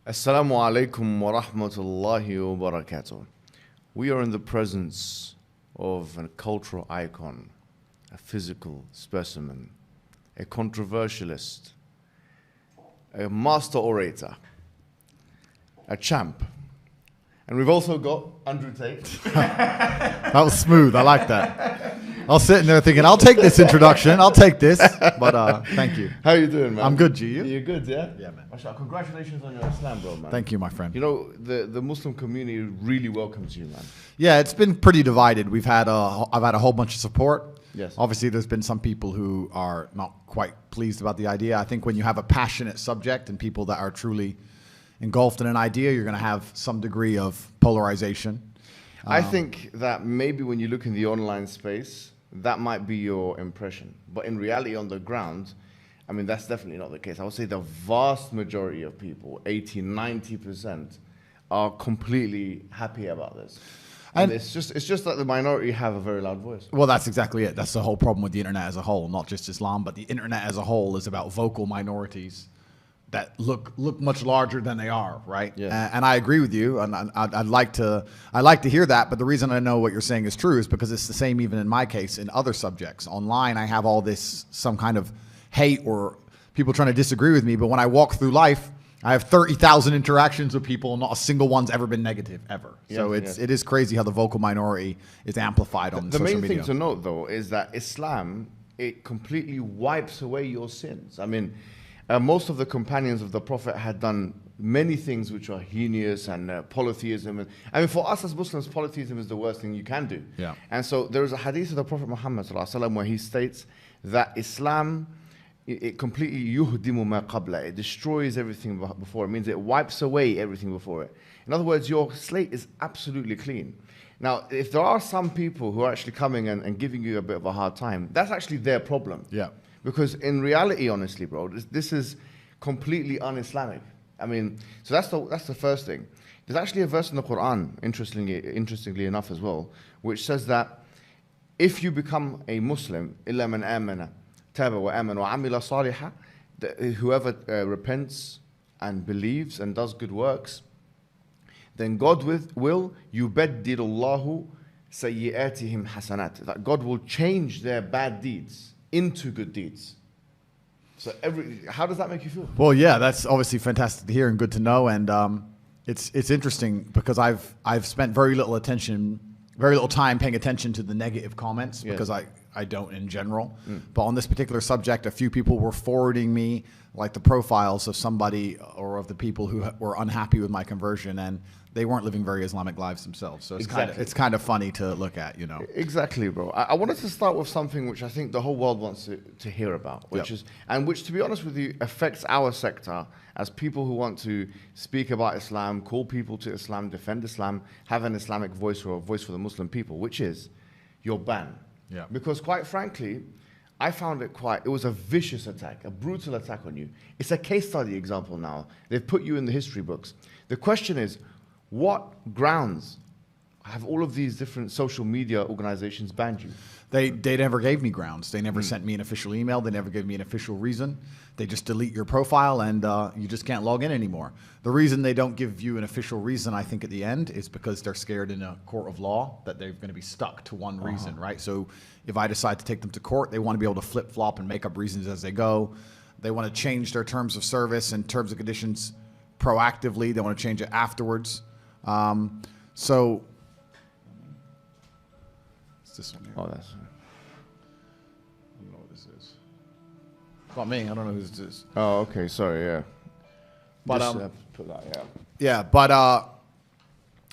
Assalamu alaikum wa rahmatullahi wa barakatuh. We are in the presence of a cultural icon, a physical specimen, a controversialist, a master orator, a champ. And we've also got Andrew Tate. That was smooth. I like that. I was sitting there thinking, I'll take this introduction. I'll take this. But thank you. How you doing, man? I'm good, G. You? You're good, yeah? Yeah, man. Mashallah, congratulations on your Islam, bro, man. Thank you, my friend. You know, the Muslim community really welcomes you, man. Yeah, it's been pretty divided. I've had a whole bunch of support. Yes. Obviously, there's been some people who are not quite pleased about the idea. I think when you have a passionate subject and people that are truly engulfed in an idea, you're going to have some degree of polarization. I think that maybe when you look in the online space, that might be your impression. But in reality, on the ground, I mean, that's definitely not the case. I would say the vast majority of people, 80, 90%, are completely happy about this. And it's just that the minority have a very loud voice. Well, that's exactly it. That's the whole problem with the internet as a whole, not just Islam, but the internet as a whole is about vocal minorities that look much larger than they are, right? Yeah. And I agree with you, and I'd like to hear that. But the reason I know what you're saying is true is because it's the same even in my case in other subjects. Online, I have all this some kind of hate or people trying to disagree with me. But when I walk through life, I have 30,000 interactions with people, and not a single one's ever been negative ever. Yes, so it is crazy how the vocal minority is amplified on social media. The main thing to note, though, is that Islam, it completely wipes away your sins. I mean, most of the companions of the Prophet had done many things which are heinous and polytheism. And, I mean, for us as Muslims, polytheism is the worst thing you can do. Yeah. And so there is a hadith of the Prophet Muhammad ﷺ where he states that Islam, it completely yuhdimu ma qabla. It destroys everything before. It means it wipes away everything before it. In other words, your slate is absolutely clean. Now, if there are some people who are actually coming and giving you a bit of a hard time, that's actually their problem. Yeah. Because in reality, honestly, bro, this is completely un-Islamic. I mean, so that's the first thing. There's actually a verse in the Quran, interestingly enough as well, which says that if you become a Muslim, إِلَّا مَنْ آمَنَ تَابَ وَآمَنَ وَعَمِلَ صَالِحًا, whoever repents and believes and does good works, then God will يُبَدِّلُ اللَّهُ سَيِّئَاتِهِمْ حَسَنَاتٍ, that God will change their bad deeds into good deeds. So how does that make you feel? Well, yeah, that's obviously fantastic to hear and good to know. And it's interesting because I've spent very little time paying attention to the negative comments because I don't in general. But on this particular subject, a few people were forwarding me like the profiles of somebody or of the people who were unhappy with my conversion, and they weren't living very Islamic lives themselves. So it's kind of funny to look at, you know. Exactly, bro. I wanted to start with something which I think the whole world wants to hear about, which to be honest with you, affects our sector as people who want to speak about Islam, call people to Islam, defend Islam, have an Islamic voice or a voice for the Muslim people, which is your ban. Yeah. Because quite frankly, I found it was a vicious attack, a brutal attack on you. It's a case study example now. They've put you in the history books. The question is, what grounds have all of these different social media organizations banned you? They never gave me grounds. They never sent me an official email. They never gave me an official reason. They just delete your profile and you just can't log in anymore. The reason they don't give you an official reason, I think, at the end is because they're scared in a court of law that they're going to be stuck to one reason, right? So if I decide to take them to court, they want to be able to flip-flop and make up reasons as they go. They want to change their terms of service and terms and conditions proactively. They want to change it afterwards. So it's this one here. Oh, that's... I don't know what this is. It's not me. I don't know who this is. Oh, okay. Sorry, yeah. But Just, put that, yeah. yeah, but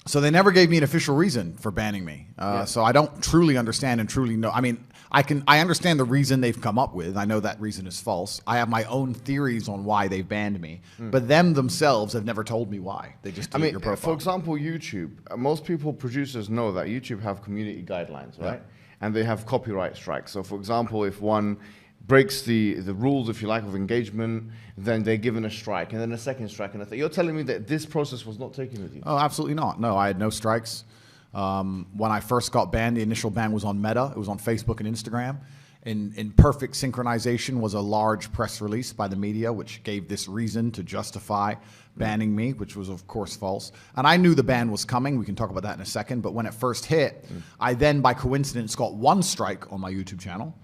so they never gave me an official reason for banning me. So I don't truly understand and truly know. I mean, I understand the reason they've come up with. I know that reason is false. I have my own theories on why they've banned me, but them themselves have never told me why. They just delete your profile. For example, YouTube. Most producers know that YouTube have community guidelines, right? Yeah. And they have copyright strikes. So, for example, if one breaks the rules, if you like, of engagement, then they're given a strike, and then a second strike, and a third. You're telling me that this process was not taken with you? Oh, absolutely not. No, I had no strikes. When I first got banned, the initial ban was on Meta. It was on Facebook and Instagram. In perfect synchronization was a large press release by the media, which gave this reason to justify banning me, which was, of course, false. And I knew the ban was coming. We can talk about that in a second. But when it first hit, I then, by coincidence, got one strike on my YouTube channel.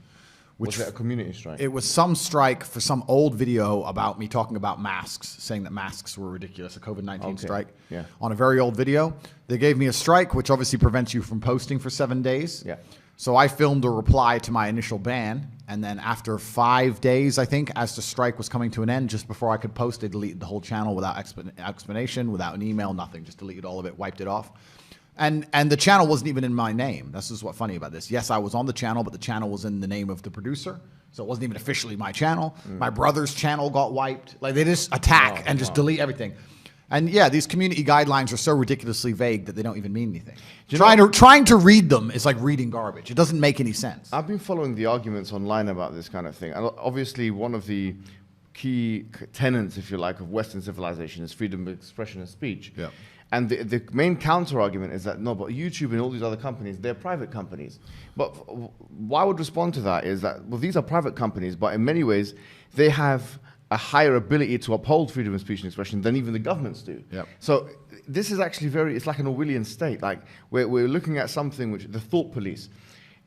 Was it a community strike? It was some strike for some old video about me talking about masks, saying that masks were ridiculous, a COVID-19 strike. Yeah. On a very old video. They gave me a strike, which obviously prevents you from posting for 7 days. Yeah. So I filmed a reply to my initial ban, and then after 5 days, I think, as the strike was coming to an end, just before I could post, they deleted the whole channel without explanation, without an email, nothing, just deleted all of it, wiped it off. And the channel wasn't even in my name. This is what's funny about this. Yes, I was on the channel, but the channel was in the name of the producer, so it wasn't even officially my channel. My brother's channel got wiped. Like, they just attack and just delete everything. And yeah, these community guidelines are so ridiculously vague that they don't even mean anything. Trying to read them is like reading garbage. It doesn't make any sense. I've been following the arguments online about this kind of thing. And obviously, one of the key tenets, if you like, of Western civilization is freedom of expression and speech. Yeah. And the main counter-argument is that, no, but YouTube and all these other companies, they're private companies. But what I would respond to that is that, well, these are private companies, but in many ways, they have a higher ability to uphold freedom of speech and expression than even the governments do. Yep. So this is actually it's like an Orwellian state. Like, we're looking at something which, the thought police.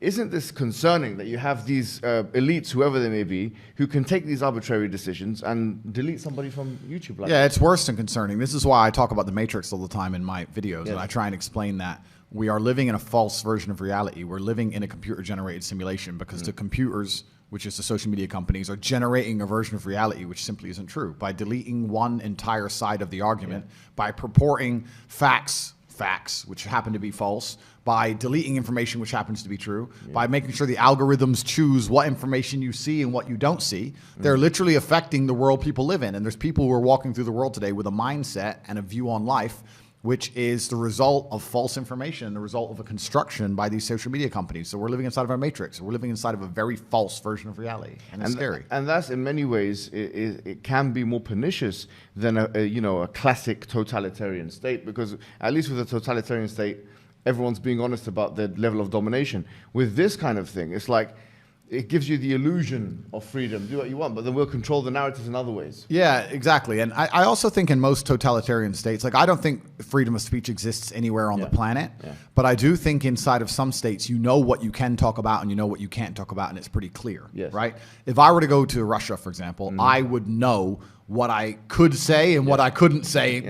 Isn't this concerning that you have these elites, whoever they may be, who can take these arbitrary decisions and delete somebody from YouTube? Like yeah, it's worse than concerning. This is why I talk about the Matrix all the time in my videos, and I try and explain that we are living in a false version of reality. We're living in a computer-generated simulation because the computers, which is the social media companies, are generating a version of reality which simply isn't true. By deleting one entire side of the argument, by purporting facts, which happen to be false, by deleting information which happens to be true, by making sure the algorithms choose what information you see and what you don't see, they're literally affecting the world people live in. And there's people who are walking through the world today with a mindset and a view on life which is the result of false information, the result of a construction by these social media companies. So we're living inside of our matrix. We're living inside of a very false version of reality, and it's scary. And that's, in many ways, it can be more pernicious than a classic totalitarian state, because at least with a totalitarian state, everyone's being honest about their level of domination. With this kind of thing, it's like, it gives you the illusion of freedom, do what you want, but then we'll control the narratives in other ways. Yeah, exactly. And I also think in most totalitarian states, like, I don't think freedom of speech exists anywhere on the planet, but I do think inside of some states, you know what you can talk about and you know what you can't talk about, and it's pretty clear, right? If I were to go to Russia, for example, I would know what I could say and what I couldn't say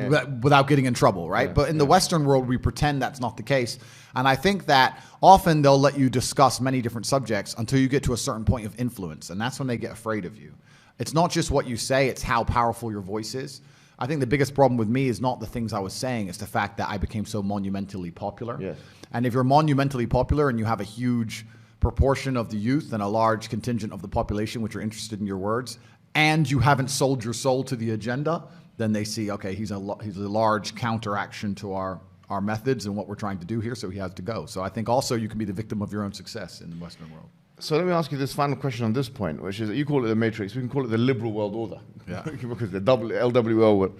without getting in trouble, right? But in the Western world, we pretend that's not the case. And I think that often they'll let you discuss many different subjects until you get to a certain point of influence, and that's when they get afraid of you. It's not just what you say, it's how powerful your voice is. I think the biggest problem with me is not the things I was saying, it's the fact that I became so monumentally popular. And if you're monumentally popular and you have a huge proportion of the youth and a large contingent of the population which are interested in your words, and you haven't sold your soul to the agenda, then they see, okay, he's a large counteraction to our methods and what we're trying to do here, so he has to go. So I think also you can be the victim of your own success in the Western world. So let me ask you this final question on this point, which is, you call it the matrix, we can call it the liberal world order. Because the LWO,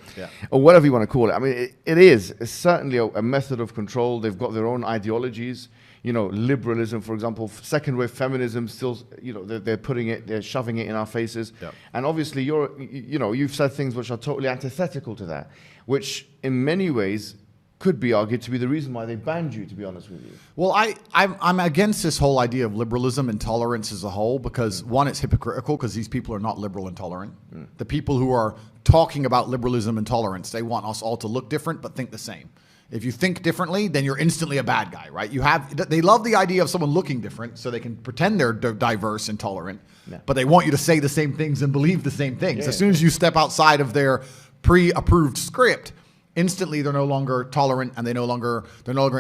or whatever you want to call it. I mean, it's certainly a method of control. They've got their own ideologies. You know, liberalism, for example, second wave feminism, still, they're shoving it in our faces. And obviously you've said things which are totally antithetical to that, which in many ways could be argued to be the reason why they banned you, to be honest with you. Well, I'm against this whole idea of liberalism and tolerance as a whole, because one, it's hypocritical because these people are not liberal and tolerant. The people who are talking about liberalism and tolerance, they want us all to look different but think the same. If you think differently, then you're instantly a bad guy, right? They love the idea of someone looking different so they can pretend they're diverse and tolerant, but they want you to say the same things and believe the same things. As soon as you step outside of their pre-approved script, instantly they're no longer tolerant and they're no longer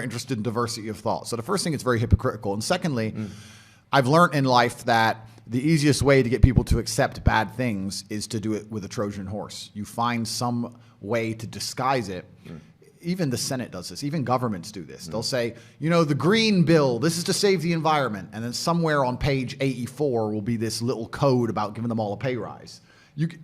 interested in diversity of thought. So the first thing, it's very hypocritical. And secondly, I've learned in life that the easiest way to get people to accept bad things is to do it with a Trojan horse. You find some way to disguise it. Even the Senate does this. Even governments do this. They'll say, the green bill, this is to save the environment. And then somewhere on page 84 will be this little code about giving them all a pay rise.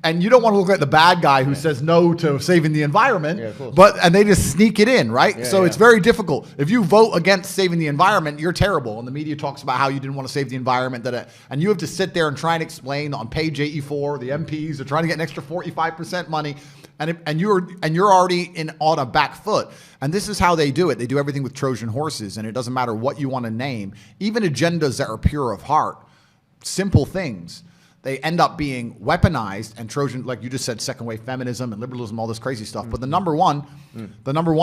And you don't want to look like the bad guy who says no to saving the environment, and they just sneak it in, right? So it's very difficult. If you vote against saving the environment, you're terrible. And the media talks about how you didn't want to save the environment, and you have to sit there and try and explain on page 84, the MPs are trying to get an extra 45% money, and you're already on a back foot. And this is how they do it. They do everything with Trojan horses, and it doesn't matter what you want to name, even agendas that are pure of heart, simple things. They end up being weaponized and Trojan, like you just said, second wave feminism and liberalism, all this crazy stuff. But the number one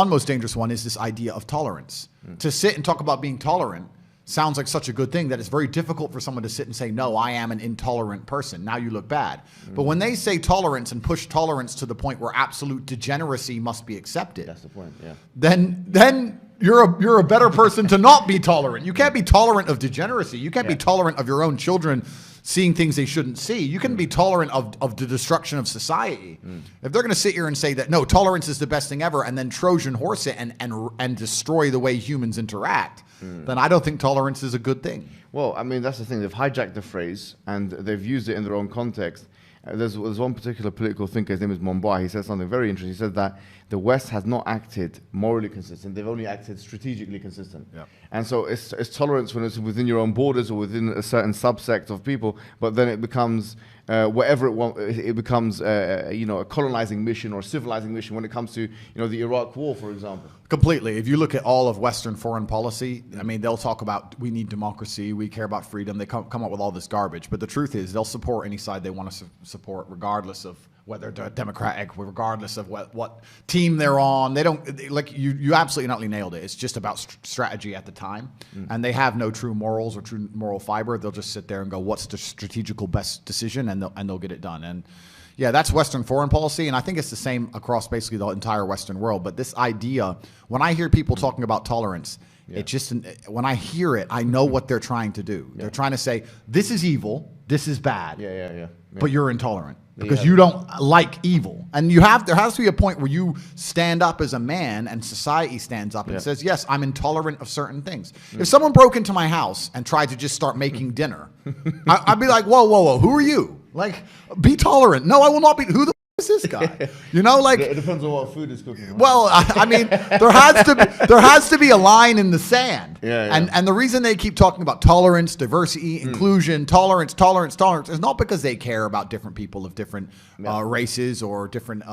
most dangerous one is this idea of tolerance. To sit and talk about being tolerant sounds like such a good thing that it's very difficult for someone to sit and say, no, I am an intolerant person. Now you look bad. But when they say tolerance and push tolerance to the point where absolute degeneracy must be accepted, that's the point, then you're a better person to not be tolerant. You can't be tolerant of degeneracy. You can't be tolerant of your own children seeing things they shouldn't see. You can be tolerant of the destruction of society. If they're going to sit here and say that, no, tolerance is the best thing ever, and then Trojan horse it and destroy the way humans interact, then I don't think tolerance is a good thing. Well, I mean, that's the thing. They've hijacked the phrase, and they've used it in their own context. There's one particular political thinker, his name is Mumbai. He said something very interesting. He said that the West has not acted morally consistent. They've only acted strategically consistent. And so it's tolerance when it's within your own borders or within a certain subsect of people, but then it becomes whatever it wants. It becomes a colonizing mission or a civilizing mission when it comes to the Iraq War, for example. Completely. If you look at all of Western foreign policy, I mean, they'll talk about we need democracy, we care about freedom. They come up with all this garbage. But the truth is, they'll support any side they want to support, regardless of whether they're democratic, regardless of what team they're on. They don't like you. Absolutely not nailed it. It's just about strategy at the time, and they have no true morals or true moral fiber. They'll just sit there and go, "What's the strategical best decision?" and they'll get it done. And yeah, that's Western foreign policy, and I think it's the same across basically the entire Western world. But this idea, when I hear people talking about tolerance, it just when I hear it, I know what they're trying to do. They're trying to say this is evil, this is bad, but you're intolerant. Because you don't like evil. And there has to be a point where you stand up as a man and society stands up and says, yes, I'm intolerant of certain things. If someone broke into my house and tried to just start making dinner, I'd be like, whoa, who are you? Like, be tolerant. No, I will not be. Who the is this guy? It depends on what food is cooking. Right? Well, I mean, there has to be a line in the sand. And the reason they keep talking about tolerance, diversity, inclusion, tolerance is not because they care about different people of different races or different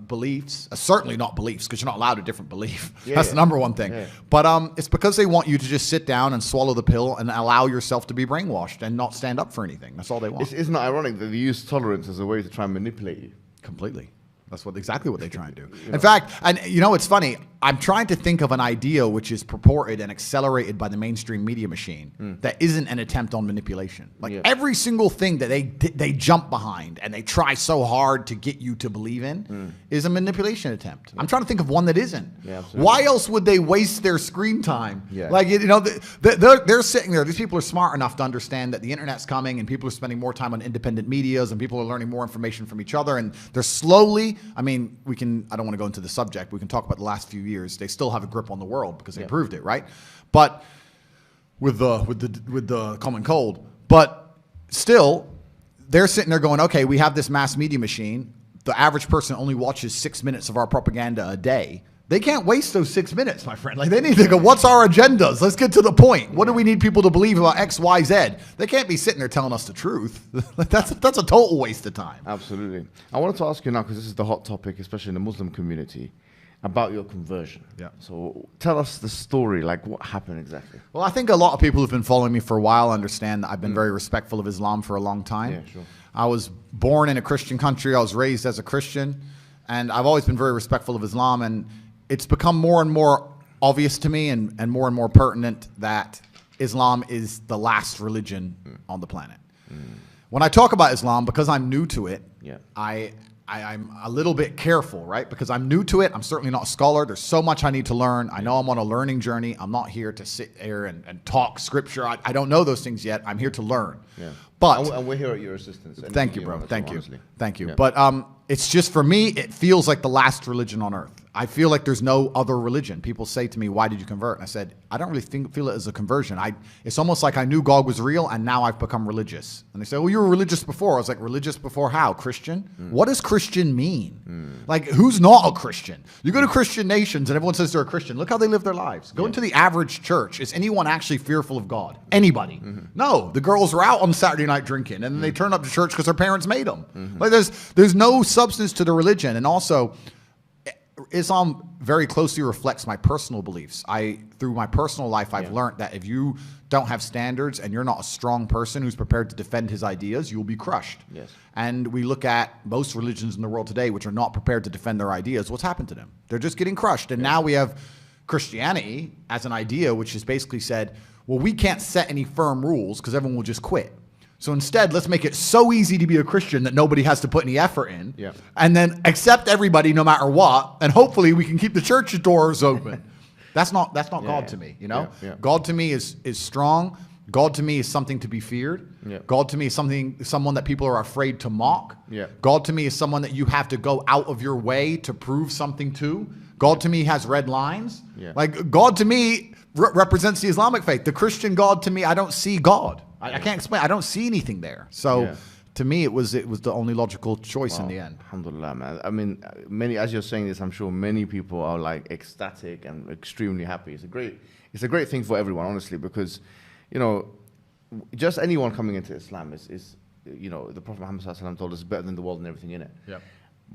beliefs. Certainly not beliefs, because you're not allowed a different belief. That's the number one thing. But it's because they want you to just sit down and swallow the pill and allow yourself to be brainwashed and not stand up for anything. That's all they want. Isn't it ironic that they use tolerance as a way to try and manipulate you? Completely. That's exactly what they try and do. In fact, and it's funny, I'm trying to think of an idea which is purported and accelerated by the mainstream media machine that isn't an attempt on manipulation. Like every single thing that they jump behind and they try so hard to get you to believe in is a manipulation attempt. I'm trying to think of one that isn't. Why else would they waste their screen time? Like, they're sitting there. These people are smart enough to understand that the internet's coming and people are spending more time on independent medias and people are learning more information from each other, and they're slowly, I mean, I don't want to go into the subject. We can talk about the last few years. They still have a grip on the world because they proved it, right? But with the common cold, but still, they're sitting there going, okay, we have this mass media machine. The average person only watches 6 minutes of our propaganda a day. They can't waste those 6 minutes, my friend. Like, they need to go, what's our agendas? Let's get to the point. What do we need people to believe about X, Y, Z? They can't be sitting there telling us the truth. That's a total waste of time. Absolutely. I wanted to ask you now, because this is the hot topic, especially in the Muslim community, about your conversion. So tell us the story, like what happened exactly. Well, I think a lot of people who've been following me for a while understand that I've been very respectful of Islam for a long time. I was born in a Christian country. I was raised as a Christian, and I've always been very respectful of Islam, and it's become more and more obvious to me and more pertinent that Islam is the last religion on the planet. When I talk about Islam, because I'm new to it, I'm a little bit careful, right? Because I'm new to it. I'm certainly not a scholar. There's so much I need to learn. I know I'm on a learning journey. I'm not here to sit here and talk scripture. I don't know those things yet. I'm here to learn. But and we're here at your assistance. Thank you, bro. Thank you. But it's just, for me, it feels like the last religion on earth. I feel like there's no other religion. People say to me, why did you convert? And I said, I don't really feel it as a conversion. It's almost like I knew God was real and now I've become religious. And they say, well, you were religious before. I was like, religious before how? Christian? What does Christian mean? Like, who's not a Christian? You go to Christian nations and everyone says they're a Christian. Look how they live their lives. Go into the average church. Is anyone actually fearful of God? Anybody? No. The girls are out on Saturday night drinking and then they turn up to church because their parents made them. Like, there's no substance to the religion. And also, Islam very closely reflects my personal beliefs. Through my personal life, I've learned that if you don't have standards and you're not a strong person who's prepared to defend his ideas, you will be crushed. Yes. And we look at most religions in the world today which are not prepared to defend their ideas. What's happened to them? They're just getting crushed. And now we have Christianity as an idea which has basically said, well, we can't set any firm rules because everyone will just quit. So instead, let's make it so easy to be a Christian that nobody has to put any effort in. Yeah. And then accept everybody no matter what. And hopefully we can keep the church doors open. That's not God to me, you know? Yeah. God to me is strong. God to me is something to be feared. Yeah. God to me is someone that people are afraid to mock. Yeah. God to me is someone that you have to go out of your way to prove something to. God to me has red lines. Yeah. Like, God to me represents the Islamic faith. The Christian God to me, I don't see God. I can't explain. I don't see anything there. So to me, it was the only logical choice in the end. Alhamdulillah, man. I mean, as you're saying this, I'm sure many people are like ecstatic and extremely happy. It's a great thing for everyone, honestly, because, you know, just anyone coming into Islam is you know, the Prophet Muhammad ﷺ told us better than the world and everything in it. Yep.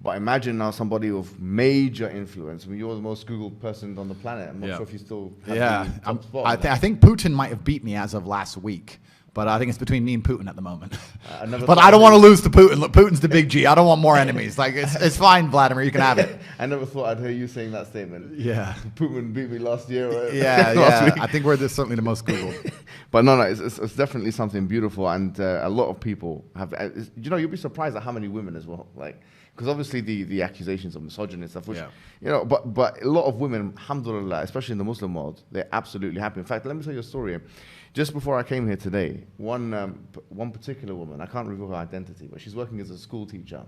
But imagine now somebody of major influence. I mean, you're the most Googled person on the planet. I'm not sure if you still have the top spot. I think Putin might have beat me as of last week. But I think it's between me and Putin at the moment. But I don't want to lose to Putin. Look, Putin's the big G. I don't want more enemies. Like, it's fine, Vladimir. You can have it. I never thought I'd hear you saying that statement. Yeah. Putin beat me last year. Last week. I think we're certainly the most Googled. But no, it's definitely something beautiful. And a lot of people have, you know, you'll be surprised at how many women as well. Like, because obviously the accusations of misogyny and stuff, which, you know, but a lot of women, alhamdulillah, especially in the Muslim world, they're absolutely happy. In fact, let me tell you a story. Just before I came here today, one particular woman, I can't reveal her identity, but she's working as a school teacher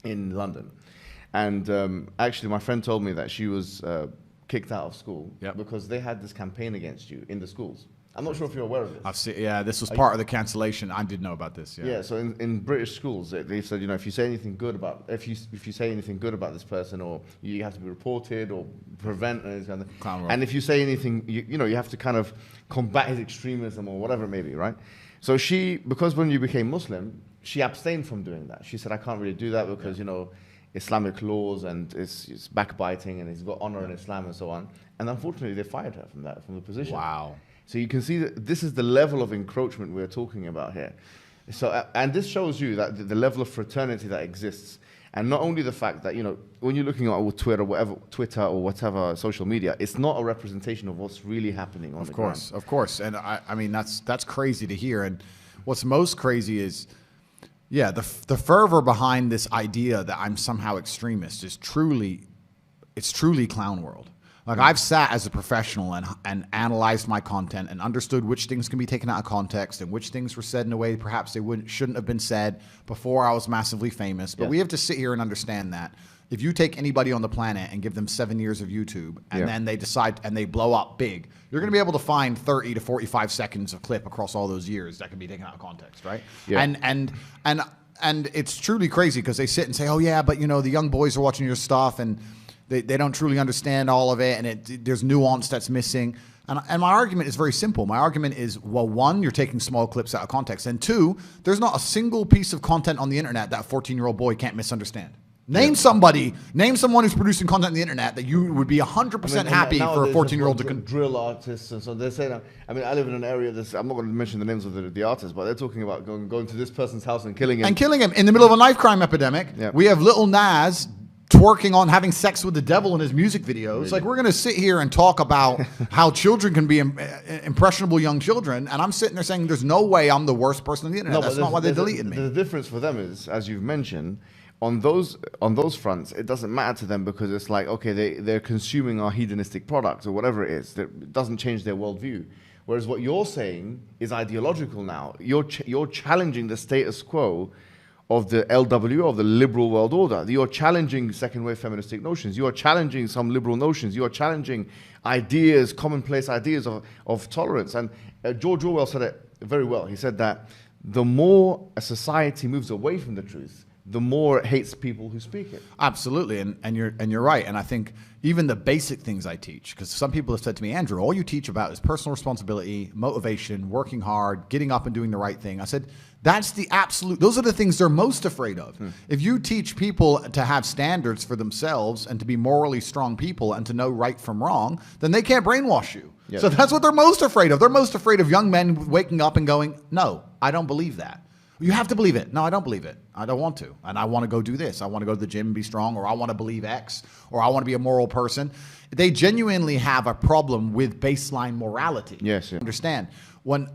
in London. And actually, my friend told me that she was kicked out of school because they had this campaign against you in the schools. I'm not sure if you're aware of this. I've seen, this was part of the cancellation. I did know about this. Yeah. So in British schools, they said, you know, if you say anything good about this person, or you have to be reported or prevent, and if you say anything, you know, you have to kind of combat his extremism or whatever it may be, right? So because when you became Muslim, she abstained from doing that. She said, I can't really do that because, you know, Islamic laws and it's backbiting and it's got honor in Islam and so on. And unfortunately, they fired her from the position. Wow. So you can see that this is the level of encroachment we're talking about here. So, and this shows you that the level of fraternity that exists, and not only the fact that, you know, when you're looking at Twitter or whatever social media, it's not a representation of what's really happening on the ground. Of course. And I mean, that's crazy to hear. And what's most crazy is, the fervor behind this idea that I'm somehow extremist is truly clown world. Like, I've sat as a professional and analyzed my content and understood which things can be taken out of context and which things were said in a way perhaps they shouldn't have been said before I was massively famous. But we have to sit here and understand that if you take anybody on the planet and give them 7 years of YouTube and then they decide and they blow up big, you're going to be able to find 30 to 45 seconds of clip across all those years that can be taken out of context, right? Yeah. And it's truly crazy because they sit and say, oh yeah, but you know, the young boys are watching your stuff and they don't truly understand all of it, and there's nuance that's missing. And my argument is very simple. My argument is, well, one, you're taking small clips out of context, and two, there's not a single piece of content on the internet that a 14-year-old boy can't misunderstand. Name someone who's producing content on the internet that you would be 100% happy for a 14-year-old to drill artists, and so they're saying. I mean, I live in an area. I'm not going to mention the names of the artists, but they're talking about going to this person's house and killing him. And killing him in the middle of a knife crime epidemic. Yeah. We have Lil Nas twerking on having sex with the devil in his music videos. Really? Like, we're going to sit here and talk about how children can be impressionable young children, and I'm sitting there saying there's no way I'm the worst person on the internet. That's not why they deleted me. The difference for them is, as you've mentioned, on those fronts, it doesn't matter to them because it's like, okay, they're consuming our hedonistic products or whatever it is. It doesn't change their worldview. Whereas what you're saying is ideological now. You're challenging the status quo of the LW, of the liberal world order. You're challenging second wave feministic notions. You are challenging some liberal notions. You are challenging ideas, commonplace ideas of tolerance. And George Orwell said it very well. He said that the more a society moves away from the truth, the more it hates people who speak it. Absolutely, and you're right. And I think even the basic things I teach, because some people have said to me, Andrew, all you teach about is personal responsibility, motivation, working hard, getting up and doing the right thing. I said, that's the absolute, those are the things they're most afraid of. If you teach people to have standards for themselves and to be morally strong people and to know right from wrong, then they can't brainwash you. Yes. So that's what they're most afraid of. They're most afraid of young men waking up and going, no, I don't believe that. You have to believe it. No, I don't believe it. I don't want to. And I want to go do this. I want to go to the gym and be strong, or I want to believe X, or I want to be a moral person. They genuinely have a problem with baseline morality. Yes. Yeah. Understand? When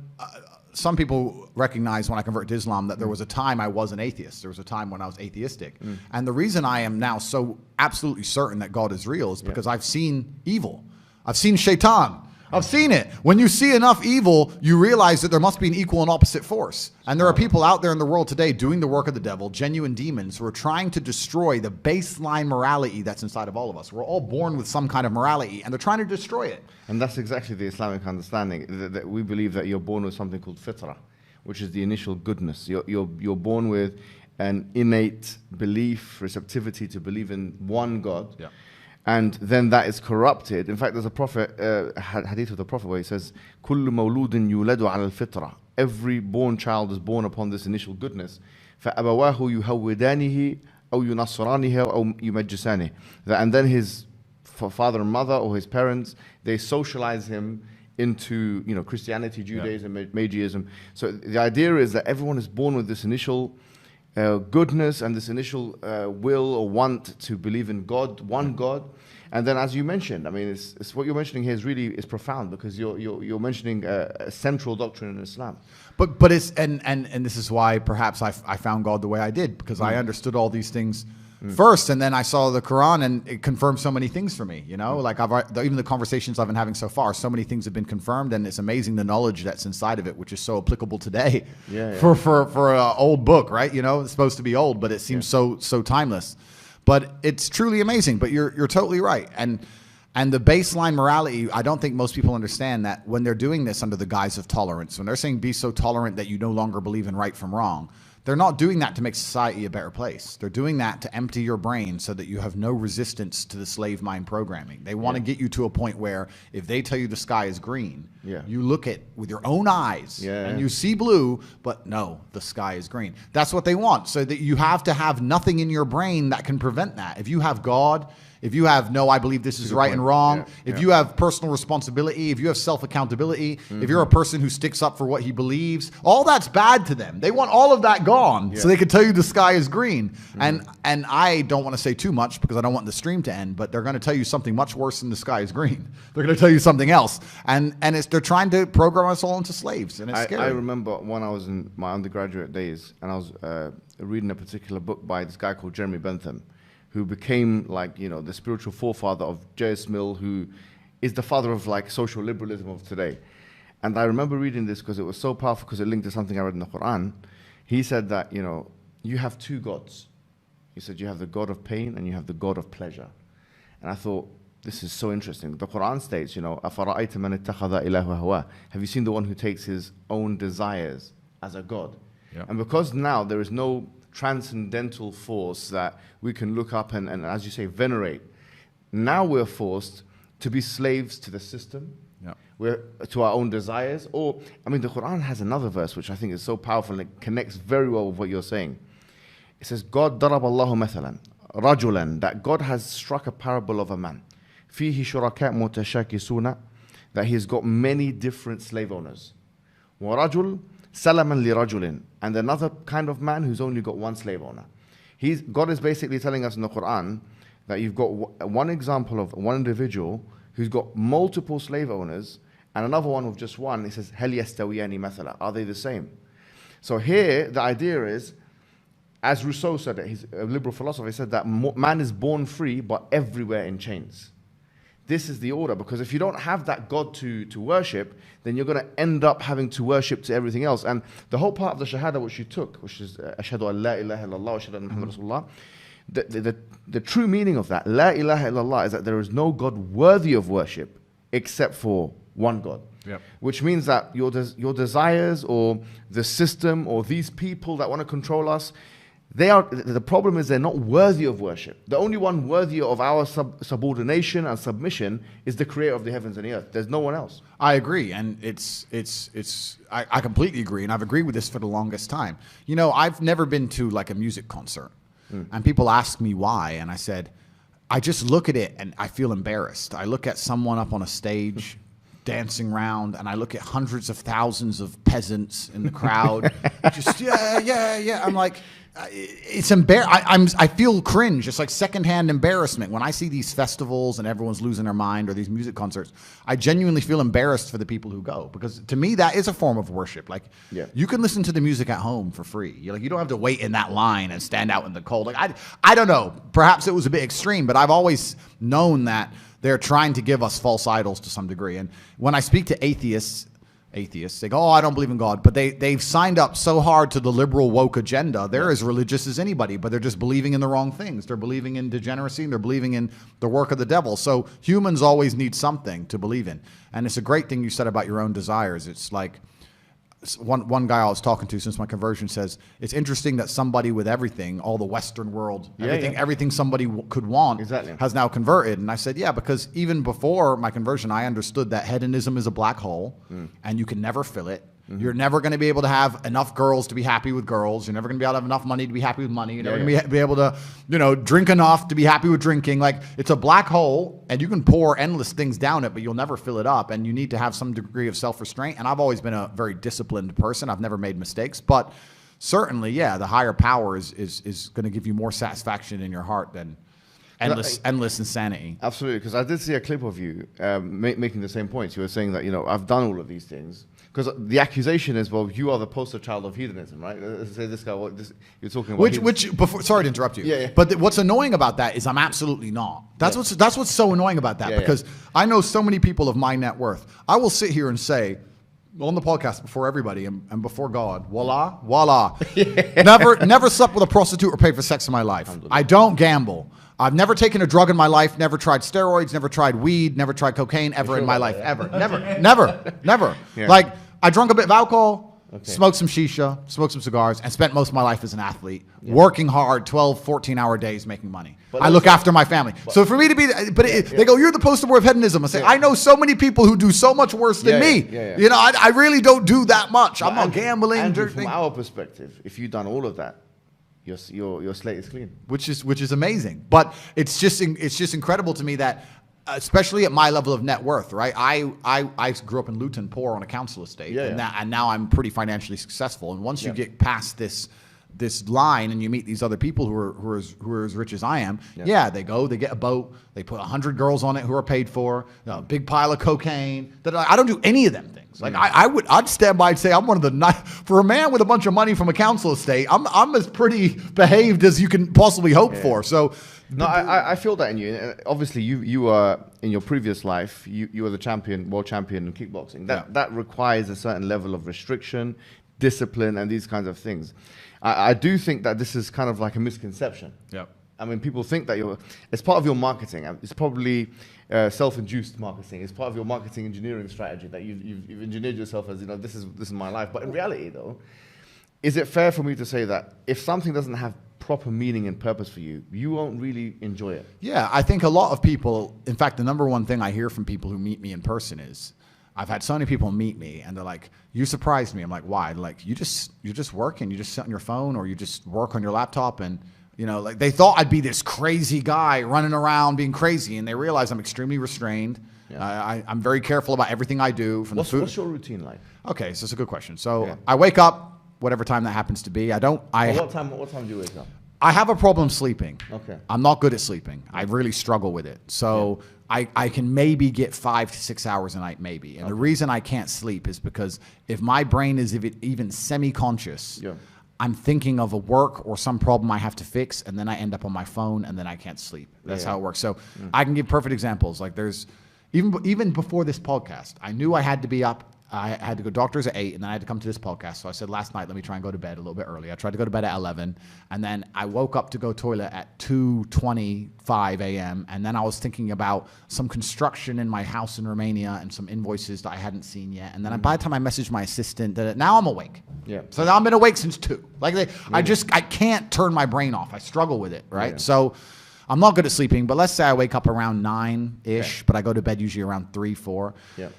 some people recognize when I converted to Islam that there was a time I was an atheist. There was a time when I was atheistic. And the reason I am now so absolutely certain that God is real is because I've seen evil. I've seen shaitan. I've seen it. When you see enough evil, you realize that there must be an equal and opposite force. And there are people out there in the world today doing the work of the devil, genuine demons, who are trying to destroy the baseline morality that's inside of all of us. We're all born with some kind of morality, and they're trying to destroy it. And that's exactly the Islamic understanding, that we believe that you're born with something called fitrah, which is the initial goodness. You're born with an innate belief, receptivity to believe in one God. Yeah. And then that is corrupted. In fact, there's a prophet, hadith of the prophet, where he says, كُلُّ مَوْلُودٍ يُولَدُ عَلَى الْفِطْرَةِ. Every born child is born upon this initial goodness. فَأَبَوَاهُ يُهَوِّدَانِهِ أَوْ يُنَصِّرَانِهِ أَوْ يُمَجِّسَانِهِ. And then his father and mother, or his parents, they socialize him into, Christianity, Judaism, Magiism. So the idea is that everyone is born with this initial goodness and this initial will or want to believe in God, one God. And then, as you mentioned, I mean, it's what you're mentioning here is profound, because you're mentioning a central doctrine in Islam. But it's and this is why perhaps I found God the way I did, because I understood all these things first, and then I saw the Quran, and it confirmed so many things for me. Like even the conversations I've been having so far, so many things have been confirmed, and it's amazing the knowledge that's inside of it, which is so applicable today. For an old book, right? It's supposed to be old, but it seems so timeless. But it's truly amazing. But you're totally right. And the baseline morality, I don't think most people understand that when they're doing this under the guise of tolerance, when they're saying be so tolerant that you no longer believe in right from wrong, they're not doing that to make society a better place. They're doing that to empty your brain so that you have no resistance to the slave mind programming. They want to get you to a point where if they tell you the sky is green, you look at with your own eyes and you see blue, but no, the sky is green. That's what they want, so that you have to have nothing in your brain that can prevent that. If you have God, if you have, no, I believe this is right and wrong, if you have personal responsibility, if you have self-accountability, if you're a person who sticks up for what he believes, all that's bad to them. They want all of that gone so they can tell you the sky is green. And I don't want to say too much because I don't want the stream to end, but they're going to tell you something much worse than the sky is green. They're going to tell you something else. And they're trying to program us all into slaves, and it's scary. I remember when I was in my undergraduate days, and I was reading a particular book by this guy called Jeremy Bentham, who became the spiritual forefather of J.S. Mill, who is the father of social liberalism of today. And I remember reading this because it was so powerful, because it linked to something I read in the Quran. He said that, you have two gods. He said you have the God of pain and you have the God of pleasure. And I thought, this is so interesting. The Quran states, أَفَرَأَيْتَ مَنِ اتَّخَذَ إِلَهُ هَوَاهُ. Have you seen the one who takes his own desires as a God? And because now there is no transcendental force that we can look up and, as you say, venerate, now we're forced to be slaves to the system, we're to our own desires. Or, the Quran has another verse which I think is so powerful, and it connects very well with what you're saying. It says, God ضرب الله مثلا رجلا, that God has struck a parable of a man, فيه شركاء متشاكسون, that he has got many different slave owners. ورجل سلما لرجل, and another kind of man who's only got one slave owner. God is basically telling us in the Quran that you've got one example of one individual who's got multiple slave owners, and another one with just one. He says, هل يستويان مثلا, are they the same? So here the idea is, as Rousseau said it, he's a liberal philosopher, he said that man is born free but everywhere in chains. this is the order. Because if you don't have that God to worship, then you're going to end up having to worship to everything else. And the whole part of the Shahada which you took, which is Ashhadu an la ilaha illallah wa ashhadu anna Muhammad Rasulullah, the true meaning of that, La ilaha illallah, is that there is no God worthy of worship except for one God. Yep. Which means that your desires or the system or these people that want to control us, the problem is they're not worthy of worship. The only one worthy of our subordination and submission is the creator of the heavens and the earth. There's no one else. I agree, and I completely agree, and I've agreed with this for the longest time. You know, I've never been to like a music concert, and people ask me why, and I said, I just look at it and I feel embarrassed. I look at someone up on a stage dancing around, and I look at hundreds of thousands of peasants in the crowd, just yeah. I'm like, it's I feel cringe. It's like secondhand embarrassment when I see these festivals and everyone's losing their mind, or these music concerts. I genuinely feel embarrassed for the people who go, because to me that is a form of worship. Like, you can listen to the music at home for free. You don't have to wait in that line and stand out in the cold. Like, I don't know. Perhaps it was a bit extreme, but I've always known that they're trying to give us false idols to some degree. And when I speak to atheists, they go, oh, I don't believe in God. But they've signed up so hard to the liberal woke agenda. They're as religious as anybody, but they're just believing in the wrong things. They're believing in degeneracy, and they're believing in the work of the devil. So humans always need something to believe in. And it's a great thing you said about your own desires. It's like, one guy I was talking to since my conversion says, it's interesting that somebody with everything, all the Western world, everything somebody could want, has now converted. And I said, yeah, because even before my conversion, I understood that hedonism is a black hole, and you can never fill it. You're never going to be able to have enough girls to be happy with girls. You're never going to be able to have enough money to be happy with money. You're never going to be able to, drink enough to be happy with drinking. Like, it's a black hole, and you can pour endless things down it, but you'll never fill it up. And you need to have some degree of self-restraint. And I've always been a very disciplined person. I've never made mistakes. But certainly, the higher power is going to give you more satisfaction in your heart than endless insanity. Absolutely, because I did see a clip of you making the same points. You were saying that, I've done all of these things. Because the accusation is, well, you are the poster child of hedonism, right? Say this guy, you're talking about. Sorry to interrupt you. But what's annoying about that is I'm absolutely not. That's what's so annoying about that, because I know so many people of my net worth. I will sit here and say, on the podcast before everybody and before God, voila. Never slept with a prostitute or paid for sex in my life. I don't gamble. I've never taken a drug in my life, never tried steroids, never tried weed, never tried cocaine ever in my life, ever. Never. Yeah. Like, I drank a bit of alcohol, smoked some shisha, smoked some cigars, and spent most of my life as an athlete, working hard, 12, 14-hour days making money. But I look after my family. So for me to be, they go, you're the poster boy of hedonism. I say, I know so many people who do so much worse than me. I really don't do that much. I'm not gambling. Andrew, from our perspective, if you've done all of that, your slate is clean, which is amazing. But it's just incredible to me that, especially at my level of net worth, right? I grew up in Luton, poor on a council estate, and now I'm pretty financially successful. And once you get past this line and you meet these other people who are as rich as I am, they get a boat, they put 100 girls on it who are paid for, a big pile of cocaine. I don't do any of them things. Like, I'd stand by and say I'm one of the for a man with a bunch of money from a council estate, I'm as pretty behaved as you can possibly hope for. So no, I feel that in you. Obviously, you are in your previous life, you were the world champion in kickboxing. That requires a certain level of restriction, discipline, and these kinds of things. I do think that this is kind of like a misconception. I mean, people think that it's part of your marketing. It's probably self-induced marketing. It's part of your marketing engineering strategy that you've engineered yourself as, this is my life. But in reality, though, is it fair for me to say that if something doesn't have proper meaning and purpose for you, you won't really enjoy it? Yeah, I think a lot of people, in fact, the number one thing I hear from people who meet me in person is, I've had so many people meet me and they're like, you surprised me. I'm like, why? They're like, you're just working, you just sit on your phone, or you just work on your laptop, and like, they thought I'd be this crazy guy running around being crazy, and they realize I'm extremely restrained. I'm very careful about everything I do. From the food. What's your routine like? Okay, so it's a good question. So I wake up, whatever time that happens to be. What time do you wake up? I have a problem sleeping. Okay. I'm not good at sleeping. I really struggle with it. So I can maybe get 5 to 6 hours a night, maybe. And the reason I can't sleep is because if my brain is even semi-conscious, I'm thinking of a work or some problem I have to fix, and then I end up on my phone, and then I can't sleep. That's how it works. So I can give perfect examples. Like there's even before this podcast, I knew I had to be up. I had to go doctors at 8, and then I had to come to this podcast. So I said last night, let me try and go to bed a little bit early. I tried to go to bed at 11, and then I woke up to go toilet at 2:25 a.m. And then I was thinking about some construction in my house in Romania and some invoices that I hadn't seen yet. And then by the time I messaged my assistant, now I'm awake. Yeah. So now I've been awake since 2. I can't turn my brain off. I struggle with it, right? Yeah. So I'm not good at sleeping, but let's say I wake up around 9-ish, but I go to bed usually around 3, 4. Yeah.